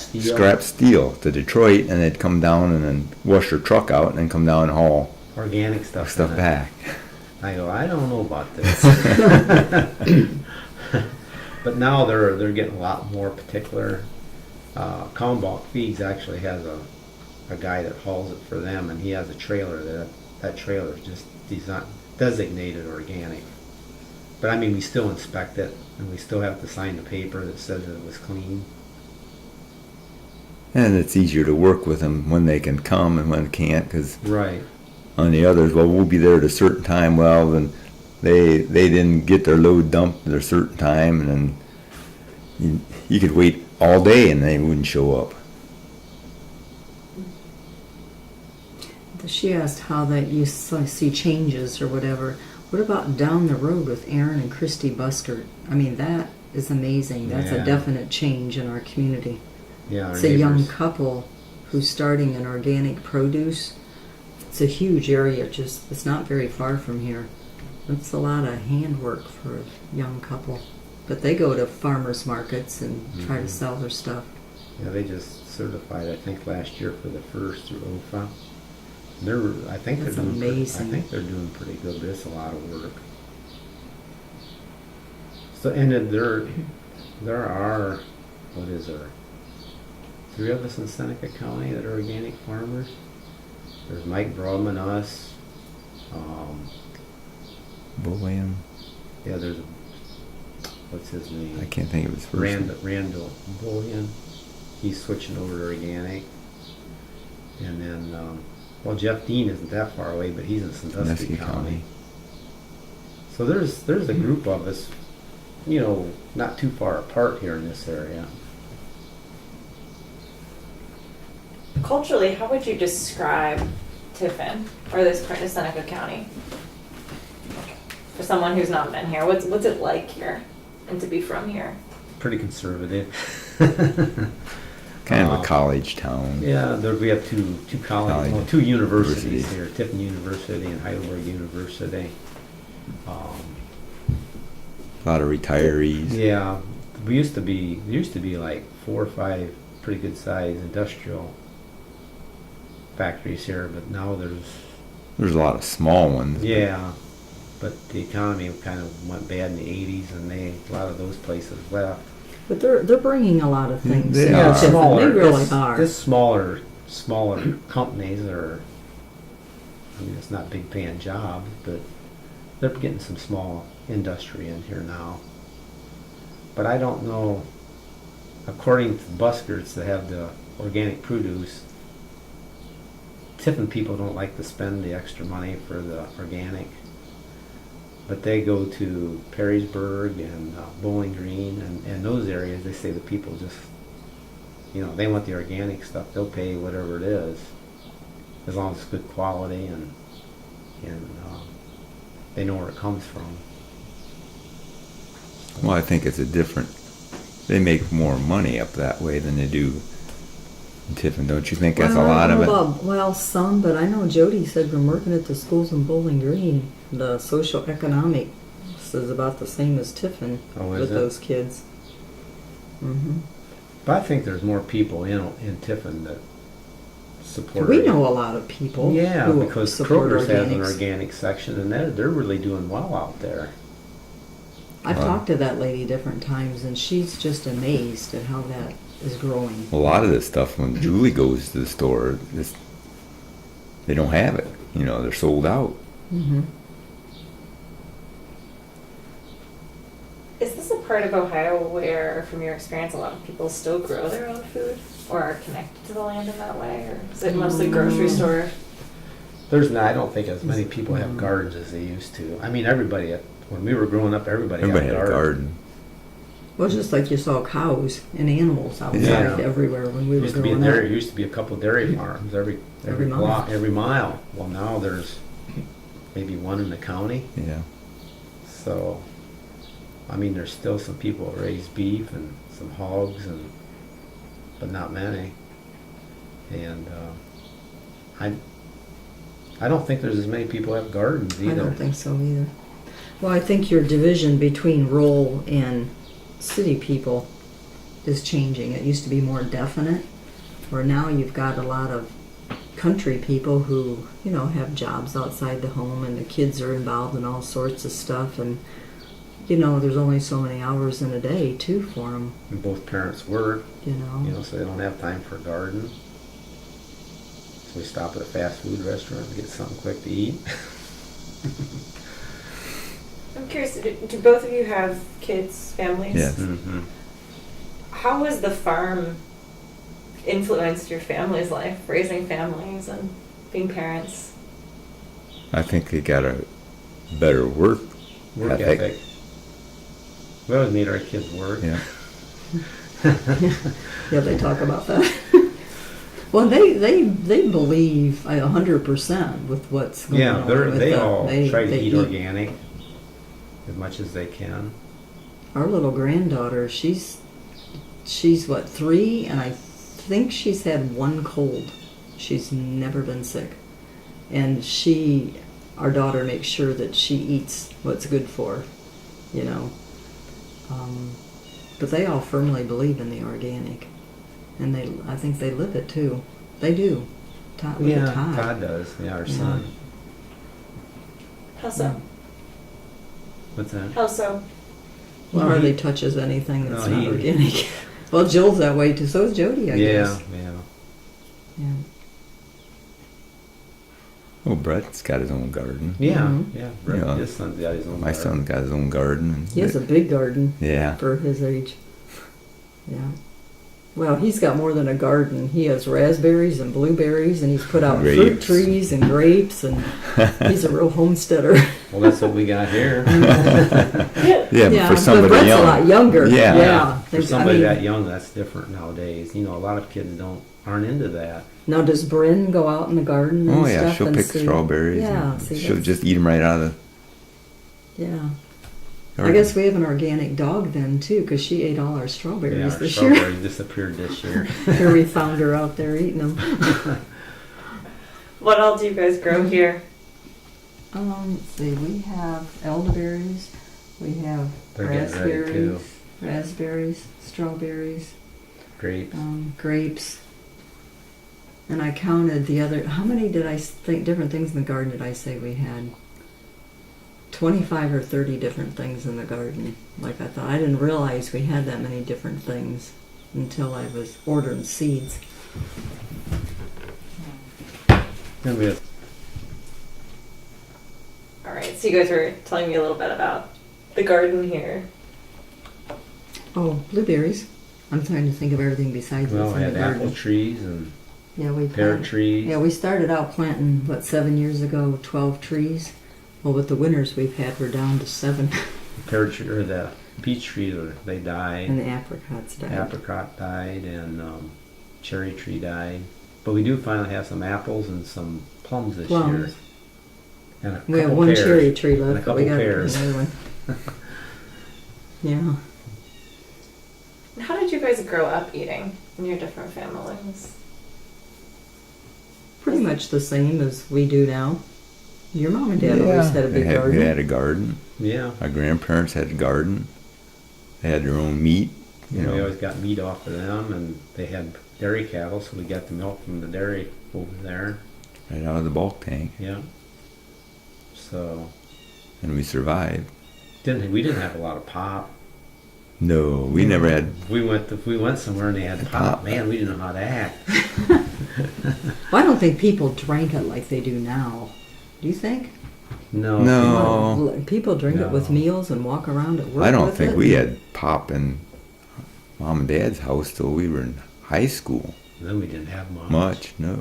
steel to Detroit, and they'd come down and then wash their truck out and then come down and haul organic stuff back. I go, I don't know about this. But now they're getting a lot more particular. Kalmbach Feeds actually has a guy that hauls it for them, and he has a trailer that trailer is just designated organic. But I mean, we still inspect it, and we still have to sign the paper that says that it was clean. And it's easier to work with them when they can come and when they can't, because right. On the others, well, we'll be there at a certain time. Well, then they didn't get their load dumped at a certain time, and then you could wait all day and they wouldn't show up. She asked how that you see changes or whatever. What about down the road with Aaron and Christy Buskert? I mean, that is amazing. That's a definite change in our community. Yeah, it's a young couple who's starting an organic produce. It's a huge area. It's not very far from here. It's a lot of handwork for a young couple. But they go to farmers markets and try to sell their stuff. Yeah, they just certified, I think, last year for the first through OFA. I think they're doing pretty good. But it's a lot of work. So, and then there are, what is there? 3 of us in Seneca County that are organic farmers. There's Mike Broadman, us. William. Yeah, there's what's his name? I can't think of his first name. Randall Bullion. He's switching over to organic. And then, well, Jeff Dean isn't that far away, but he's in Sandusky County. So there's a group of us, not too far apart here in this area. Culturally, how would you describe Tiffin or this part of Seneca County? For someone who's not been here, what's it like here, and to be from here? Pretty conservative. Kind of a college town. Yeah, we have two two universities here: Tiffin University and Heidelberg University. A lot of retirees. Yeah, there used to be like 4 or 5 pretty good sized industrial factories here, but now there's a lot of small ones. Yeah, but the economy kind of went bad in the 80s, and a lot of those places left. But they're bringing a lot of things. They are. Smaller. They really are. Just smaller companies are. I mean, it's not big paying jobs, but they're getting some small industry in here now. But I don't know. According to Buskerts that have the organic produce, Tiffin people don't like to spend the extra money for the organic. But they go to Perrysburg and Bowling Green and those areas. They say the people just, they want the organic stuff. They'll pay whatever it is, as long as it's good quality and they know where it comes from. Well, I think they make more money up that way than they do in Tiffin. Don't you think that's a lot of it? Well, some, but I know Jody said from working at the schools in Bowling Green, the social economic is about the same as Tiffin with those kids. Mm-hmm. But I think there's more people in Tiffin that support. We know a lot of people. Yeah, who because Kroger's has an organic section, and they're really doing well out there. I've talked to that lady different times, and she's just amazed at how that is growing. A lot of this stuff, when Julie goes to the store, they don't have it. You know, they're sold out. Mm-hmm. Is this a part of Ohio where, from your experience, a lot of people still grow their own food or are connected to the land in that way, or is it mostly grocery store? I don't think as many people have gardens as they used to. I mean, when we were growing up, everybody Everybody had had a garden. Well, it's just like you saw cows and animals outside Yeah. everywhere when we were Used to be growing there up. used to be a couple dairy farms every mile. block, every mile. Well, now there's maybe one in the county. Yeah. So, I mean, there's still some people that raise beef and some hogs, but not many. And I don't think there's as many people who have gardens either. I don't think so either. Well, I think your division between rural and city people is changing. It used to be more definite, where now you've got a lot of country people who, have jobs outside the home, and the kids are involved in all sorts of stuff, and there's only so many hours in a day too for them. And both parents work, You know. so they don't have time for a garden. So we stop at a fast food restaurant and get something quick to eat. I'm curious, do both of you have kids, families? Yes. Mm-hmm. How has the farm influenced your family's life, raising families and being parents? I think they got a better work Ethic. We always made our kids work. Yeah. Yeah, they talk about that. Well, they believe 100% with what's going Yeah, on. they all try to they eat organic as much as they can. Our little granddaughter, she's what, 3, and I think she's had one cold. She's never been sick, and our daughter makes sure that she eats what's good for her, But they all firmly believe in the organic, and I think they live it too. They do. Todd does. Yeah, our son. How so? What's that? How so? Well, hardly touches anything that's No, not organic. Well, Jill's that way too. So is Jody, I guess. Yeah. Yeah. Well, Brett's got his own garden. Yeah, Mhm. yeah. Yeah. His son's got his own My garden. son's got his own garden. And He has a big garden yeah. for his age. Yeah. Well, he's got more than a garden. He has raspberries and blueberries, and he's put out fruit Grapes. trees and grapes, and he's a real homesteader. Well, that's what we got here. Yeah, but for somebody but Brett's young. a lot younger. Yeah. Yeah. For somebody that young, that's different nowadays. A lot of kids aren't into that. Now, does Bryn go out in the garden and Oh yeah, stuff she'll and pick see? strawberries. Yeah, and see, she'll that's- just eat them right out of Yeah. the I garden. guess we have an organic dog then too, because she ate all our strawberries Yeah, our this year. strawberries disappeared this year. Here we found her out there eating them. What all do you guys grow here? Let's see, we have elderberries, we have They're getting ready, too. raspberries, strawberries, Grapes. grapes. And I counted how many did I think, different things in the garden did I say we had? 25 or 30 different things in the garden. Like I thought, I didn't realize we had that many different things until I was ordering seeds. Then we have All right, so you guys were telling me a little bit about the garden here. Oh, blueberries. I'm trying to think of everything besides we what's in had the garden. apple trees and Yeah, we pear planted. trees. Yeah, we started out planting 7 years ago, 12 trees. Well, with the winters we've had, we're down to 7, Pear tree or the peach trees, they died. and the apricots died. Apricot died and cherry tree died. But we do finally have some apples and some plums this year. Plums. And a We have couple one pears. cherry tree And a left, but we couple got pears. another one. Yeah. How did you guys grow up eating in your different families? Pretty much the same as we do now. Your mom and dad always had a big garden. They had a garden. Yeah. Our grandparents had a garden. They had their own meat. We always got meat off of them, and they had dairy cattle, so we got the milk from the dairy over there. Right out of the bulk tank. Yeah. So, And we survived. We didn't have a lot of pop. No, we never had. If we went somewhere and they had pop, man, we didn't know how to act. Well, I don't think people drank it like they do now. Do you think? No. No. People drink it with No. meals and walk around at work I don't with think it. we had pop in Mom and Dad's house till we were in high school. Then we didn't have much. Much, no.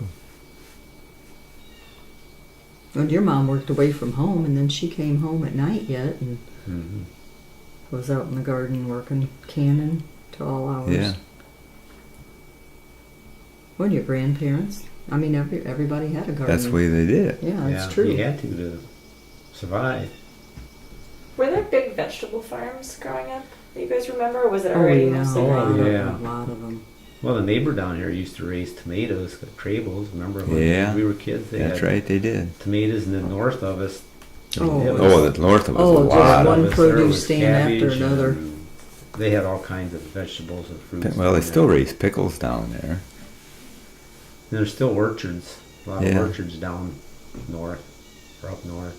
And your mom worked away from home, and then she came home at night yet and Mhm. was out in the garden working, canning to all hours. Yeah. Well, your grandparents. I mean, everybody had a garden. That's the way they did it. Yeah, Yeah, that's true. you had to survive. Were there big vegetable farms growing up that you guys remember, or was it Oh already yeah, mostly a lot, grain? Yeah. a lot of them. Well, the neighbor down here used to raise tomatoes, the Trables. Remember when Yeah. we were kids? They That's had right, they did. tomatoes, and then north of us. Oh. it was- Oh, the north of us Oh, a just lot. one of us, produce there was stand after cabbage another. and They had all kinds of vegetables and fruits. Well, they down still there. raise pickles down there. And there's still orchards. A lot Yeah. of orchards down north or up north.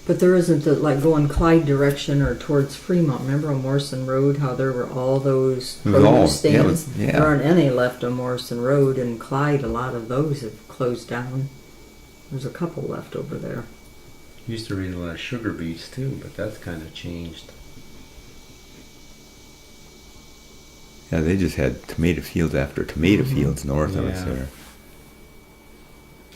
But there isn't the, like going Clyde direction or towards Fremont. Remember on Morrison Road how there were all those It was all- produce yeah, it stands? was- yeah. There aren't any left on Morrison Road, and Clyde, a lot of those have closed down. There's a couple left over there. Used to raise a lot of sugar beets too, but that's kind of changed. Yeah, they just had tomato fields after tomato fields north of us Yeah. there.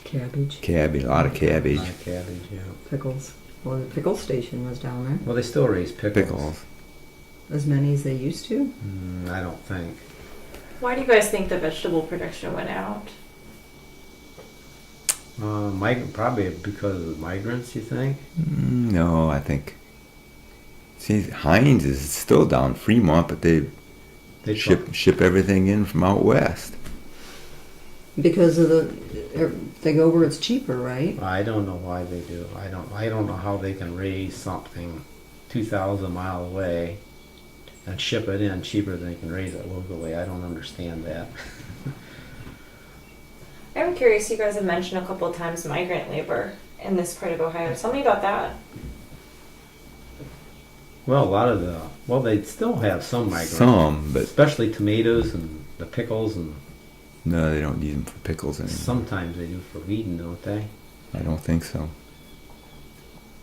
Cabbage, Cabbage, a lot of cabbage. A lot of cabbage, yeah. pickles. Well, the pickle station was down there. Well, they still raise pickles. Pickles. As many as they used to. I don't think. Why do you guys think the vegetable production went out? Probably because of the migrants, you think? No, I think. See, Heinz is still down Fremont, but they They ship everything in from out west. Because of they go where it's cheaper, right? I don't know why they do. I don't know how they can raise something 2,000 miles away and ship it in cheaper than they can raise it locally. I don't understand that. I'm curious, you guys have mentioned a couple of times migrant labor in this part of Ohio. Tell me about that. Well, they still have some migrants. Some, but Especially tomatoes and the pickles, and no, they don't use them for pickles anymore. sometimes they do for weeding, don't they? I don't think so.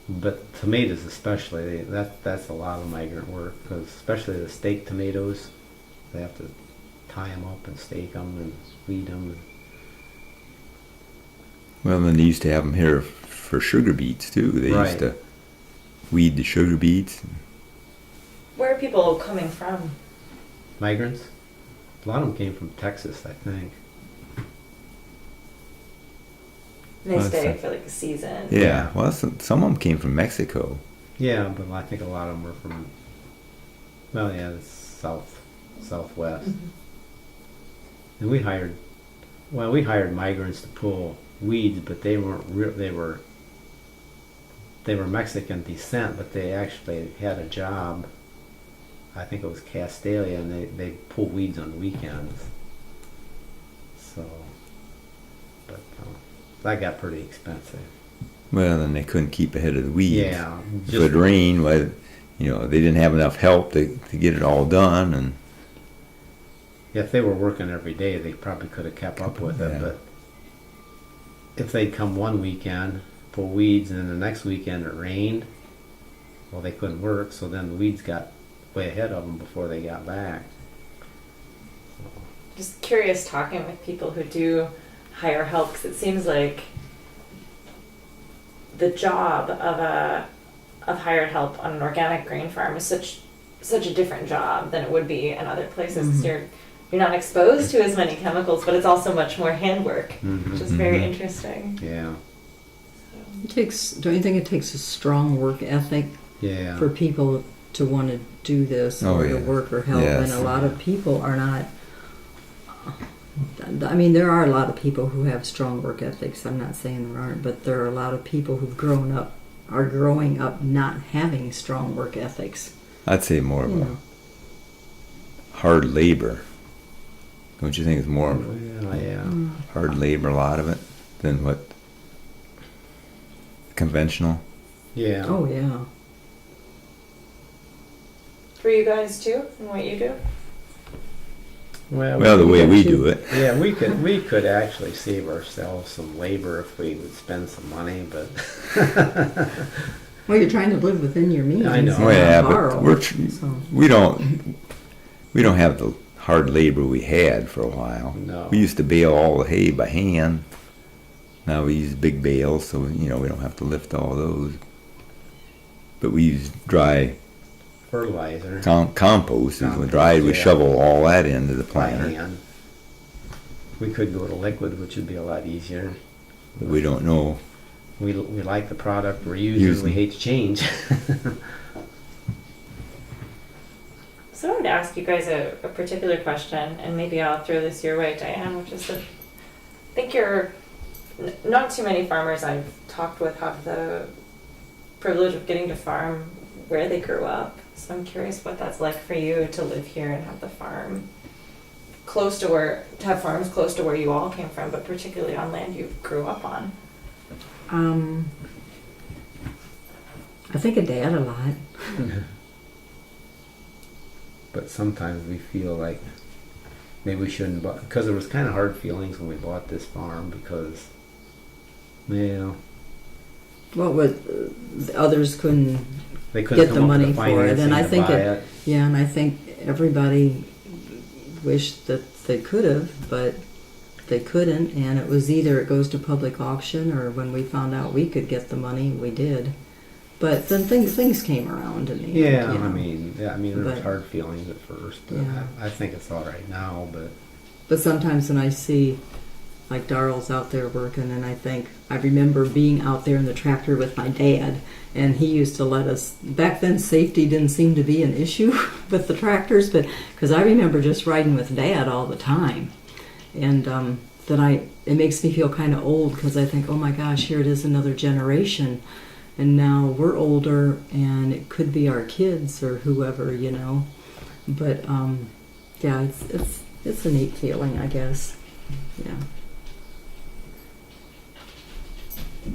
But tomatoes especially, that's a lot of migrant work, because especially the steak tomatoes, they have to tie them up and stake them and weed them. Well, then they used to have them here for sugar beets too. They Right. used to weed the sugar beets. Where are people coming from? Migrants? A lot of them came from Texas, I think. And they Well, stay that's for like a season. Yeah, Yeah. well, some of them came from Mexico. Yeah, but I think a lot of them were from, well, yeah, the southwest. And we hired migrants to pull weeds, but they weren't they were Mexican descent, but they actually had a job. I think it was Castalia, and they pull weeds on the weekends. So, but that got pretty expensive. Well, then they couldn't keep ahead of the weeds. Yeah, If it rained, well, they didn't have enough help to get it all done, and if they were working every day, they probably could have kept up with it. Yeah. But if they'd come one weekend, pull weeds, and then the next weekend it rained, well, they couldn't work. So then the weeds got way ahead of them before they got back. Just curious talking with people who do hire help, because it seems like the job of hired help on an organic grain farm is such a different job than it would be in other places. 'Cause you're not exposed to as many chemicals, but it's also much more handwork, which is very interesting. Yeah, Don't you think it takes a strong work ethic yeah. for people to want to do this Oh, or to yeah. work or help? Yes. And a lot of people are not. I mean, there are a lot of people who have strong work ethics. I'm not saying there aren't, but there are a lot of people who've growing up not having strong work ethics. I'd say more of You a know. hard labor. Don't you think it's more of Yeah. hard labor, a lot of it, than what conventional? Yeah. Oh yeah. for you guys too, and what you do? Well, the way we do it. Yeah, we could actually save ourselves some labor if we would spend some money, but Well, you're trying to live within your means. I know. and Oh yeah, not borrow, but so. we don't have the hard labor we had for a while. No. We used to bale all the hay by hand. Now we use big bales, so we don't have to lift all those. But we use dry fertilizer compost. And when dried, we yeah. shovel all that into the by planter. hand. We could go to liquid, which would be a lot easier. But we don't know. We like the product we're using. We hate to change. So I wanted to ask you guys a particular question, and maybe I'll throw this your way, Diane, which is that I think not too many farmers I've talked with have the privilege of getting to farm where they grew up. So I'm curious what that's like for you to live here and have the farm to have farms close to where you all came from, but particularly on land you grew up on. I think of Dad a lot. But sometimes we feel like maybe we shouldn't, because there was kind of hard feelings when we bought this farm because, What was others couldn't they couldn't get the come up with money the for it, and I financing to think buy it. yeah, and I think everybody wished that they could have, but they couldn't, and it was either it goes to public auction, or when we found out we could get the money, we did. But then things came around in the end. Yeah, you know. I mean, there was But- hard feelings at first, but Yeah. I think it's all right now. But sometimes when I see, like, Daryl's out there working, and I remember being out there in the tractor with my dad, and he used to let us, back then safety didn't seem to be an issue with the tractors, but, because I remember just riding with Dad all the time. And it makes me feel kind of old, because I think, oh my gosh, here it is another generation. And now we're older, and it could be our kids or whoever, But yeah, it's a neat feeling, I guess. Yeah.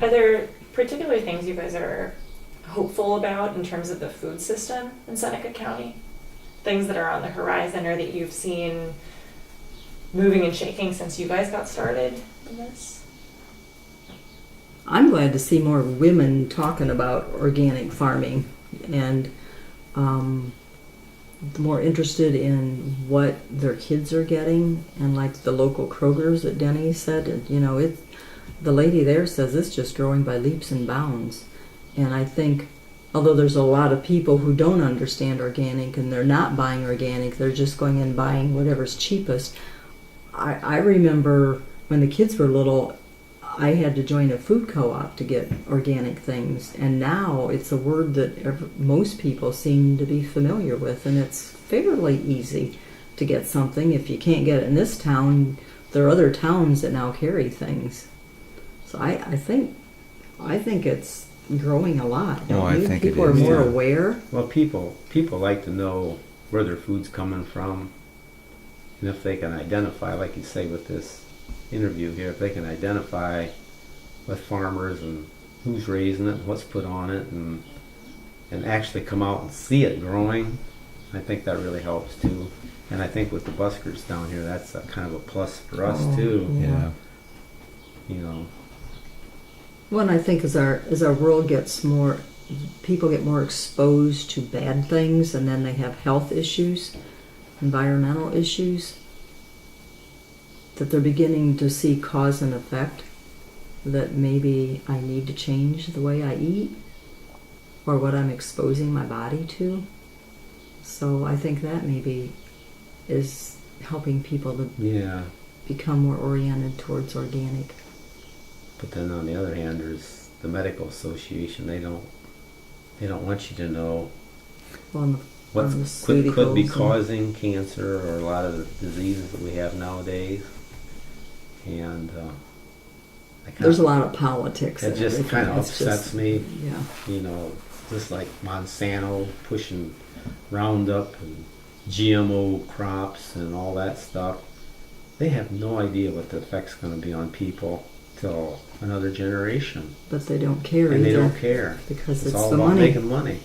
Are there particular things you guys are hopeful about in terms of the food system in Seneca County? Things that are on the horizon or that you've seen moving and shaking since you guys got started in this? I'm glad to see more women talking about organic farming, and more interested in what their kids are getting, and like the local Kroger's that Denny said, the lady there says it's just growing by leaps and bounds. And I think, although there's a lot of people who don't understand organic and they're not buying organic, they're just going and buying whatever's cheapest. I remember when the kids were little, I had to join a food co-op to get organic things, and now it's a word that most people seem to be familiar with, and it's fairly easy to get something. If you can't get it in this town, there are other towns that now carry things. So I think it's growing a lot. Don't I you? think it People are is, more yeah. aware. Well, people like to know where their food's coming from, and if they can identify, like you say with this interview here, if they can identify with farmers and who's raising it, what's put on it, and actually come out and see it growing, I think that really helps too. And I think with the buskers down here, that's a kind of a plus for us too. Yeah. Yeah. Well, and I think as our world gets more, people get more exposed to bad things, and then they have health issues, environmental issues, that they're beginning to see cause and effect, that maybe I need to change the way I eat or what I'm exposing my body to. So I think that maybe is helping people to become more oriented towards organic. But then on the other hand, there's the medical association. They don't want you to know what could be causing cancer or a lot of the diseases that we have nowadays. And there's a lot of politics. It just kind of upsets me. Yeah. Just like Monsanto pushing Roundup and GMO crops and all that stuff. They have no idea what the effect's going to be on people till another generation. But they don't care And either. they don't care. Because it's it's all the about money. making money.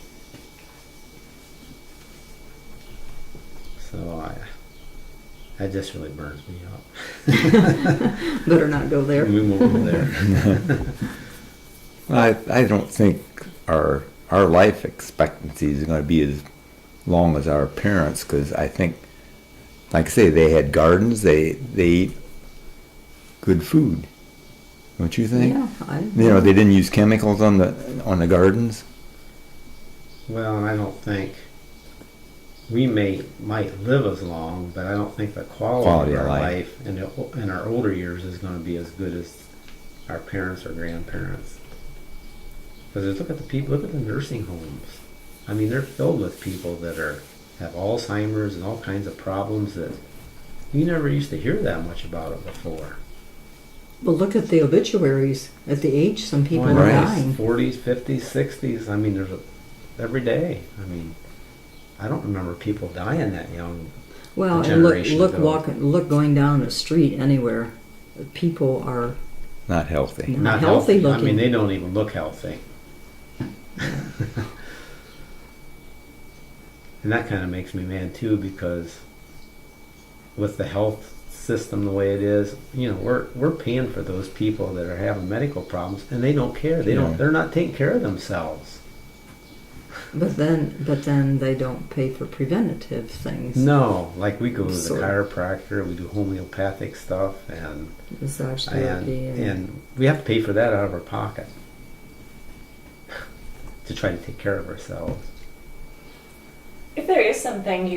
That just really burns me up. Better not go there. We won't go there. I don't think our life expectancy is going to be as long as our parents, because I think, like I say, they had gardens, they ate good food. Don't you think? Yeah, They didn't use chemicals on the gardens. Well, and I don't think we might live as long, but I don't think the quality of our life in our older years is going to be as good as our parents or grandparents. Because look at the nursing homes. I mean, they're filled with people that have Alzheimer's and all kinds of problems that you never used to hear that much about it before. Well, look at the obituaries. At the age some people are Right. dying. 40s, 50s, 60s. I mean, every day. I mean, I don't remember people dying that young. Well, and generation look ago. going down the street anywhere. People are Not healthy. not healthy I looking. mean, they don't even look healthy. And that kind of makes me mad too, because with the health system the way it is, we're paying for those people that are having medical problems, and they don't care. They're not taking care of themselves. But then they don't pay for preventative things. No, like we go to the Sort of. chiropractor, we do homeopathic stuff, and Massage therapy and we have to pay for that out of our pocket to try to take care of ourselves. If there is something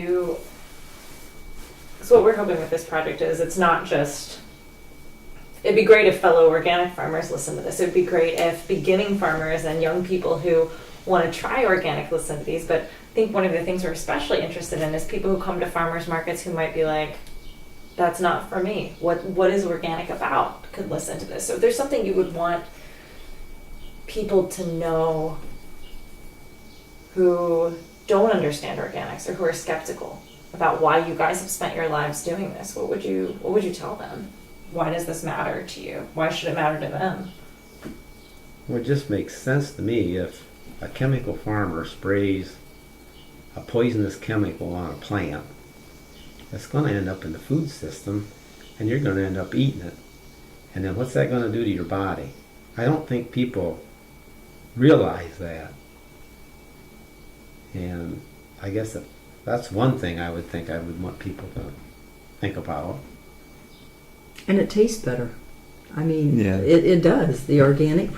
so what we're hoping with this project is it's not just, it'd be great if fellow organic farmers listen to this. It'd be great if beginning farmers and young people who want to try organic listen to these. But I think one of the things we're especially interested in is people who come to farmers markets who might be like, that's not for me. What is organic about? Could listen to this. So if there's something you would want people to know who don't understand organics or who are skeptical about why you guys have spent your lives doing this, what would you tell them? Why does this matter to you? Why should it matter to them? Well, it just makes sense to me if a chemical farmer sprays a poisonous chemical on a plant, it's going to end up in the food system, and you're going to end up eating it. And then what's that going to do to your body? I don't think people realize that. And I guess that's one thing I would think I would want people to think about. And it tastes better. I mean, Yeah. it does. The organic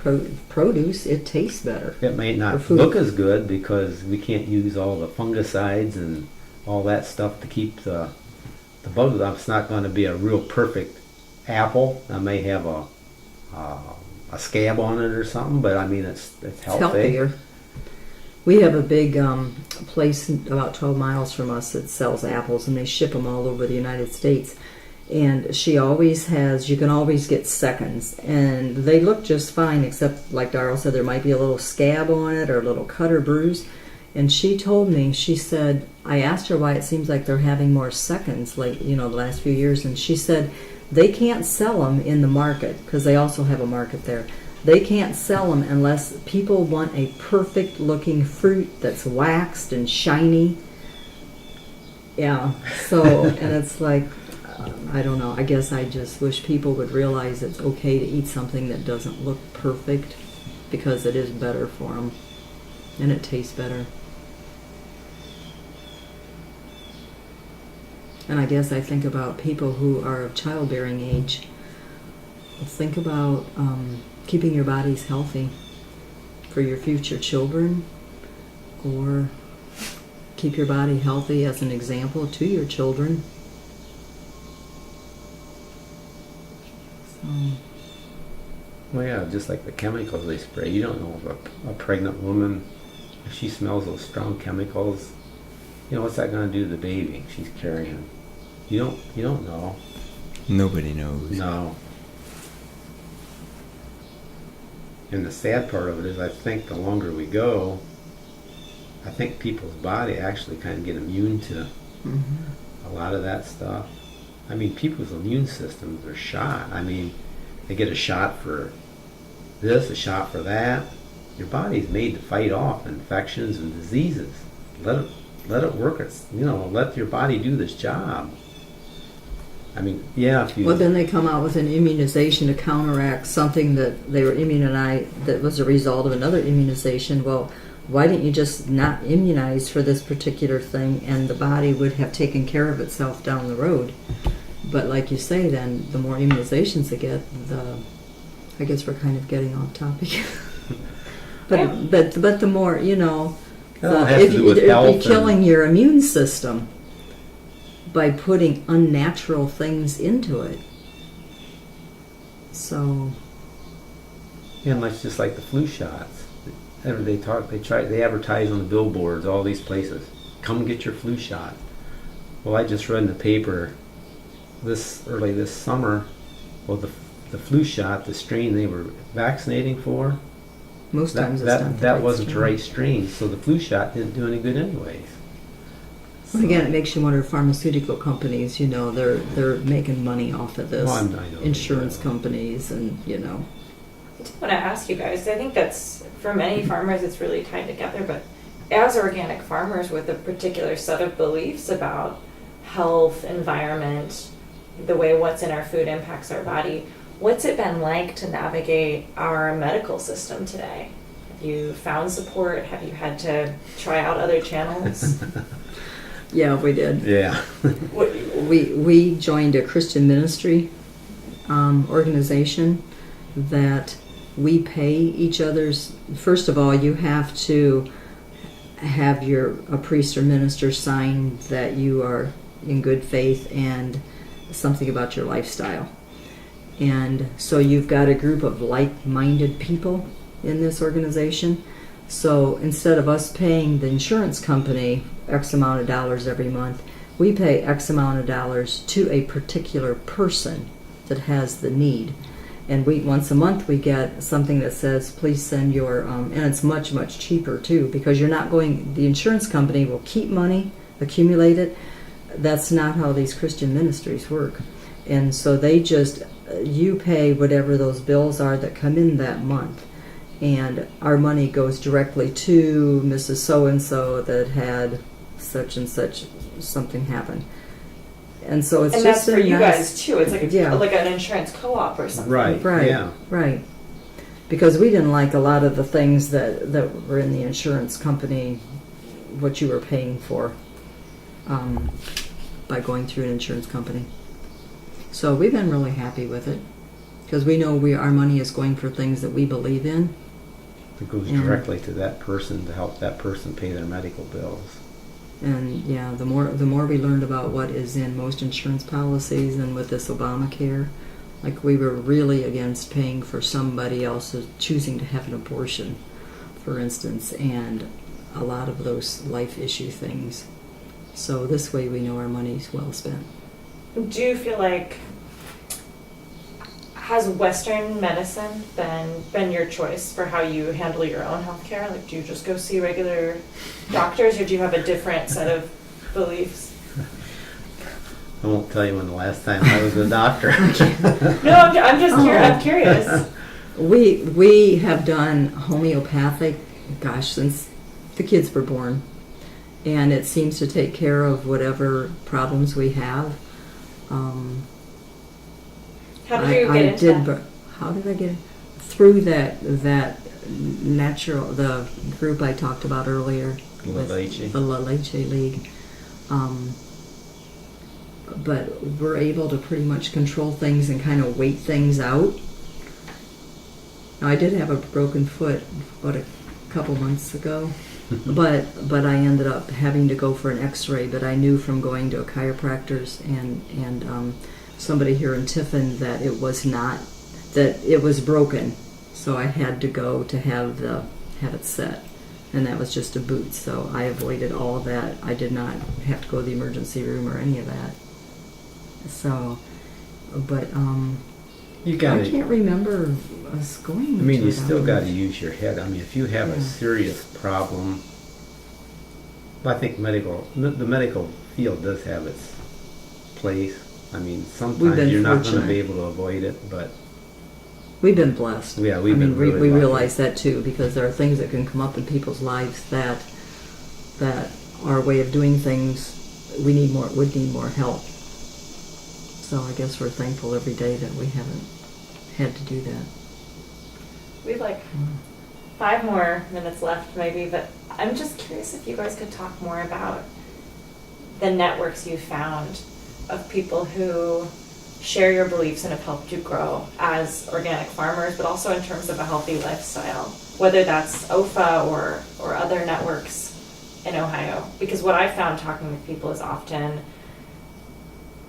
produce, it tastes better. It may For not food. look as good because we can't use all the fungicides and all that stuff to keep the bugs off. It's not going to be a real perfect apple. I may have a scab on it or something, but I mean it's It's healthy. healthier. We have a big place about 12 miles from us that sells apples, and they ship them all over the United States. And she always has, you can always get seconds, and they look just fine, except like Daryl said, there might be a little scab on it or a little cut or bruise. And she told me, she said, I asked her why it seems like they're having more seconds, like, the last few years, and she said they can't sell them in the market, because they also have a market there. They can't sell them unless people want a perfect looking fruit that's waxed and shiny. Yeah, so, and it's like, I don't know, I guess I just wish people would realize it's okay to eat something that doesn't look perfect, because it is better for them, and it tastes better. And I guess I think about people who are of childbearing age. Think about keeping your bodies healthy for your future children, or keep your body healthy as an example to your children. So, Well, yeah, just like the chemicals they spray. You don't know if a pregnant woman, if she smells those strong chemicals, what's that going to do to the baby she's carrying? You don't know. Nobody knows. No. And the sad part of it is, I think the longer we go, I think people's body actually kind of get immune to a lot of that stuff. I mean, people's immune systems are shot. I mean, they get a shot for this, a shot for that. Your body's made to fight off infections and diseases. Let it work. Let your body do this job. I mean, yeah, if you. Well, then they come out with an immunization to counteract something that they were immunized, that was a result of another immunization. Well, why didn't you just not immunize for this particular thing, and the body would have taken care of itself down the road? But like you say, then the more immunizations they get, I guess we're kind of getting off topic. but the more, you know, if you're killing your immune system by putting unnatural things into it. So. And it's just like the flu shots. They advertise on the billboards, all these places. Come get your flu shot. Well, I just read in the paper early this summer, well, the flu shot, the strain they were vaccinating for, most times it's not that wasn't the right strain, so the flu shot didn't do any good anyways. So. Again, it makes you wonder. Pharmaceutical companies, you know, they're making money off of this. Well, insurance companies, and you know. I just want to ask you guys. I think that's for many farmers, it's really tied together. But as organic farmers with a particular set of beliefs about health, environment, the way what's in our food impacts our body, what's it been like to navigate our medical system today? Have you found support? Have you had to try out other channels? Yeah, we did. Yeah. we joined a Christian ministry organization that we pay each other's. First of all, you have to have a priest or minister sign that you are in good faith and something about your lifestyle. And so you've got a group of like-minded people in this organization. So instead of us paying the insurance company X amount of dollars every month, we pay X amount of dollars to a particular person that has the need. And once a month we get something that says, please send your, and it's much, much cheaper too, because the insurance company will keep money, accumulate it. That's not how these Christian ministries work. And so you pay whatever those bills are that come in that month. And our money goes directly to Mrs. So-and-so that had such and such something happen. And so it's and just that's for you guys too. It's like an insurance co-op or something. Right. Yeah. Right. Because we didn't like a lot of the things that were in the insurance company, what you were paying for by going through an insurance company. So we've been really happy with it because we know our money is going for things that we believe in. It goes directly to that person to help that person pay their medical bills. And yeah, the more we learned about what is in most insurance policies and with this Obamacare, like we were really against paying for somebody else choosing to have an abortion, for instance, and a lot of those life issue things. So this way we know our money's well spent. Do you feel like, has Western medicine been your choice for how you handle your own healthcare? Like, do you just go see regular doctors, or do you have a different set of beliefs? I won't tell you when the last time I was a doctor. No, I'm just I'm curious. We have done homeopathic, since the kids were born, and it seems to take care of whatever problems we have. How did you get into that? How did I get it? Through that natural, the group I talked about earlier, l.r.h. the l.r.h. League. But we're able to pretty much control things and kind of wait things out. Now, I did have a broken foot about a couple months ago, but I ended up having to go for an x-ray, but I knew from going to a chiropractor's and somebody here in Tiffin that it was broken, so I had to go to have it set, and that was just a boot, so I avoided all that. I did not have to go to the emergency room or any of that. So, but I can't remember us going. I mean, you still got to use your head. I mean, if you have a serious problem, I think the medical field does have its place. I mean, sometimes you're not going to be able to avoid it, but we've been blessed. Yeah, we realize that too, because there are things that can come up in people's lives that our way of doing things would need more help. So I guess we're thankful every day that we haven't had to do that. We've like 5 more minutes left maybe, but I'm just curious if you guys could talk more about the networks you found of people who share your beliefs and have helped you grow as organic farmers, but also in terms of a healthy lifestyle, whether that's OFA or other networks in Ohio. Because what I found talking with people is often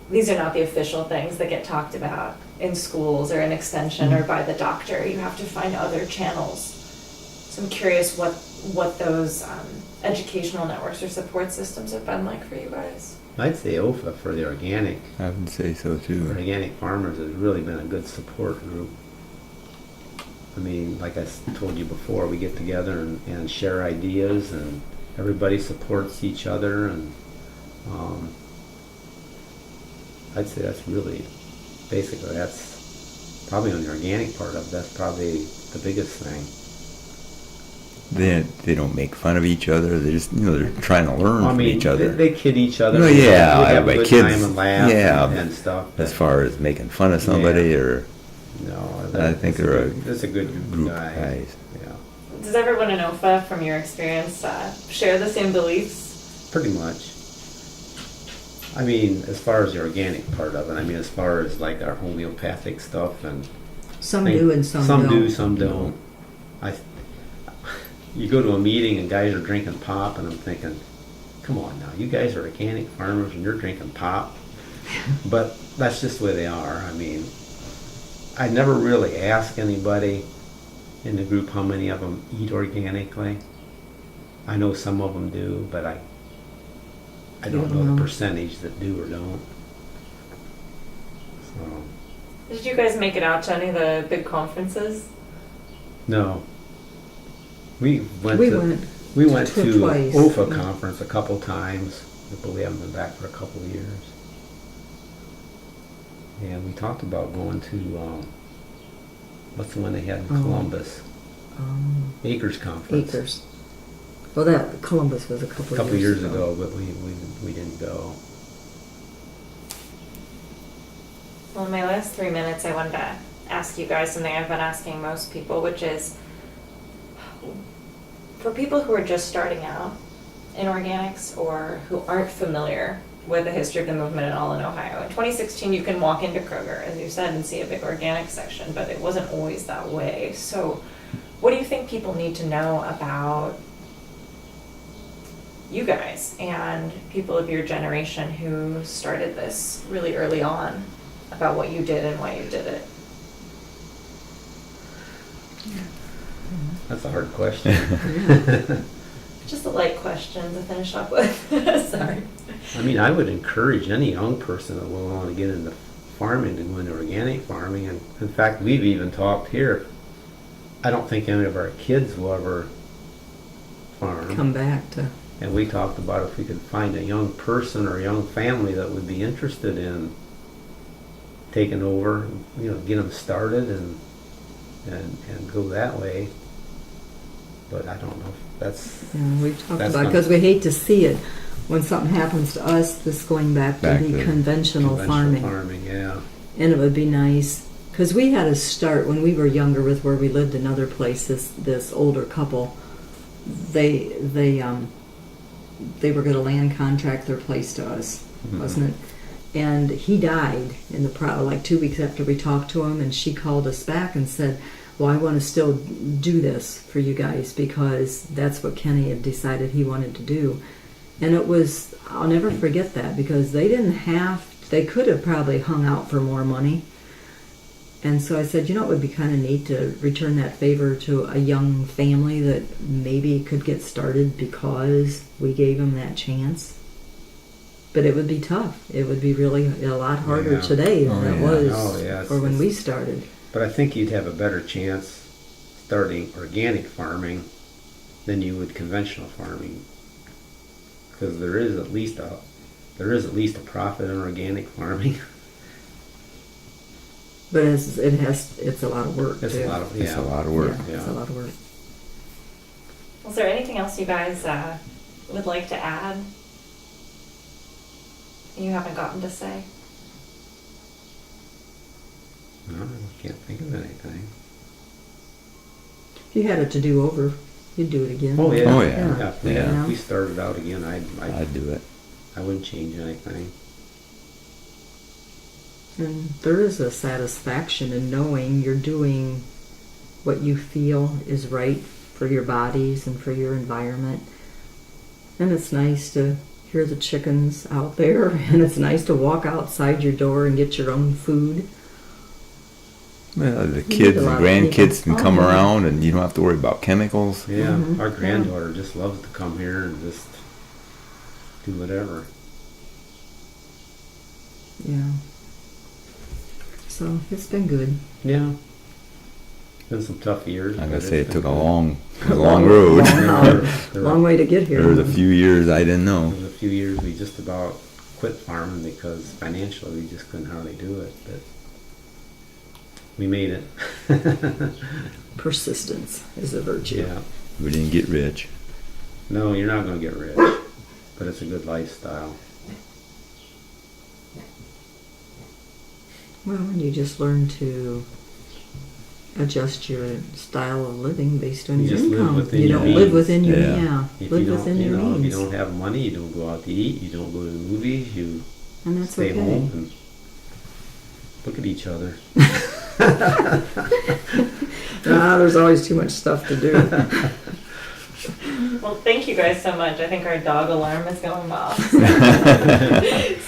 these are not the official things that get talked about in schools or in extension or by the doctor. You have to find other channels. So I'm curious what those educational networks or support systems have been like for you guys. I'd say OFA for the organic. I would say so too. Organic farmers has really been a good support group. I mean, like I told you before, we get together and share ideas, and everybody supports each other, and I'd say that's really, basically, that's probably on the organic part of it, that's probably the biggest thing. They don't make fun of each other. They just, they're trying to learn from each other. They kid each other. No, We yeah, have a but good kids, time and laugh yeah, and stuff. as far as making fun of somebody or No, I think they're that's a good group of of guys. Yeah, Does everyone in OFA, from your experience, share the same beliefs? pretty much. I mean, as far as the organic part of it, I mean, as far as like our homeopathic stuff and Some do and some don't. Some do, some don't. You go to a meeting and guys are drinking pop, and I'm thinking, come on now, you guys are organic farmers and you're drinking pop. But that's just the way they are. I mean, I never really ask anybody in the group how many of them eat organically. I know some of them do, but I don't know the percentage that do or don't. So, Did you guys make it out to any of the big conferences? no. We went to twice. OFA conference a couple times, but we haven't been back for a couple of years. And we talked about going to what's the one they had in Columbus? Acres Conference. Acres. Well, that Columbus was a couple Years ago, but we didn't go. Well, in my last 3 minutes, I wanted to ask you guys something I've been asking most people, which is, for people who are just starting out in organics or who aren't familiar with the history of the movement at all in Ohio, in 2016 you can walk into Kroger, as you said, and see a big organic section, but it wasn't always that way. So what do you think people need to know about you guys and people of your generation who started this really early on, about what you did and why you did it? That's a hard question. Just a light question to finish up with. Sorry. I mean, I would encourage any young person that will want to get into farming to go into organic farming. And in fact, we've even talked here. I don't think any of our kids will ever farm. Come back to. And we talked about if we could find a young person or a young family that would be interested in taking over, get them started and go that way. But I don't know if that's... Yeah, we talked about, because we hate to see it when something happens to us, this going back to the conventional farming. Yeah. And it would be nice, because we had to start when we were younger with where we lived in other places. This older couple, they were going to land contract their place to us, wasn't it? And he died in like 2 weeks after we talked to him, and she called us back and said, well, I want to still do this for you guys because that's what Kenny had decided he wanted to do. And it was, I'll never forget that, because they could have probably hung out for more money. And so I said, it would be kind of neat to return that favor to a young family that maybe could get started because we gave them that chance. But it would be tough. It would be really a lot harder today than it was or when we started. But I think you'd have a better chance starting organic farming than you would conventional farming, because there is at least a profit in organic farming. But it's a lot of work. It's a lot of work. Yeah, it's a lot of work. Was there anything else you guys would like to add you haven't gotten to say? No, I can't think of anything. If you had it to do over, you'd do it again. Oh, yeah. Oh, yeah. Yeah, if we started out again, I'd do it. I wouldn't change anything. And there is a satisfaction in knowing you're doing what you feel is right for your bodies and for your environment. And it's nice to hear the chickens out there, and it's nice to walk outside your door and get your own food. Well, the meet kids a and lot of grandkids people. can come Oh, yeah. around and you don't have to worry about chemicals. Yeah, Mhm. our granddaughter just loves to come here and just do whatever. Yeah. So it's been good. Yeah. Been some tough years. I'm but gonna say it's it took a been long road. Long way to get here. There was a few years I didn't know. There was a few years we just about quit farming because financially we just couldn't hardly do it, but we made it. Persistence is a virtue. Yeah. We didn't get rich. No, you're not going to get rich, but it's a good lifestyle. Well, and you just learn to adjust your style of living based on You your just live income. within You your don't live means. within your Yeah. If live you don't, within you your know, if means, you don't have money, you don't go out to eat, you don't go to the movies, you and that's stay okay. home and look at each other. There's always too much stuff to do. Well, thank you guys so much. I think our dog alarm is going off.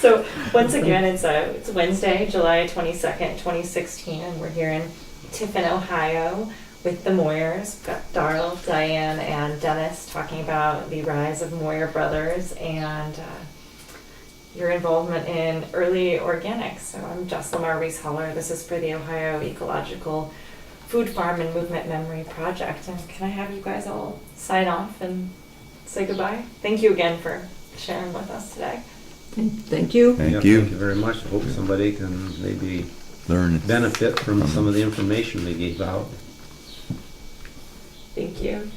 So once again, it's Wednesday, July 22nd, 2016, and we're here in Tiffin, Ohio with the Moyers. We've got Daryl, Diane, and Dennis talking about the rise of Moyer Brothers and your involvement in early organics. So I'm Jess Lamar Reece Holler. This is for the Ohio Ecological Food Farm and Movement Memory Project. And can I have you guys all sign off and say goodbye? Thank you again for sharing with us today. Thank you. Thank you. Thank you very much. I hope somebody can maybe Learn. benefit from some of the information we gave out. Thank you.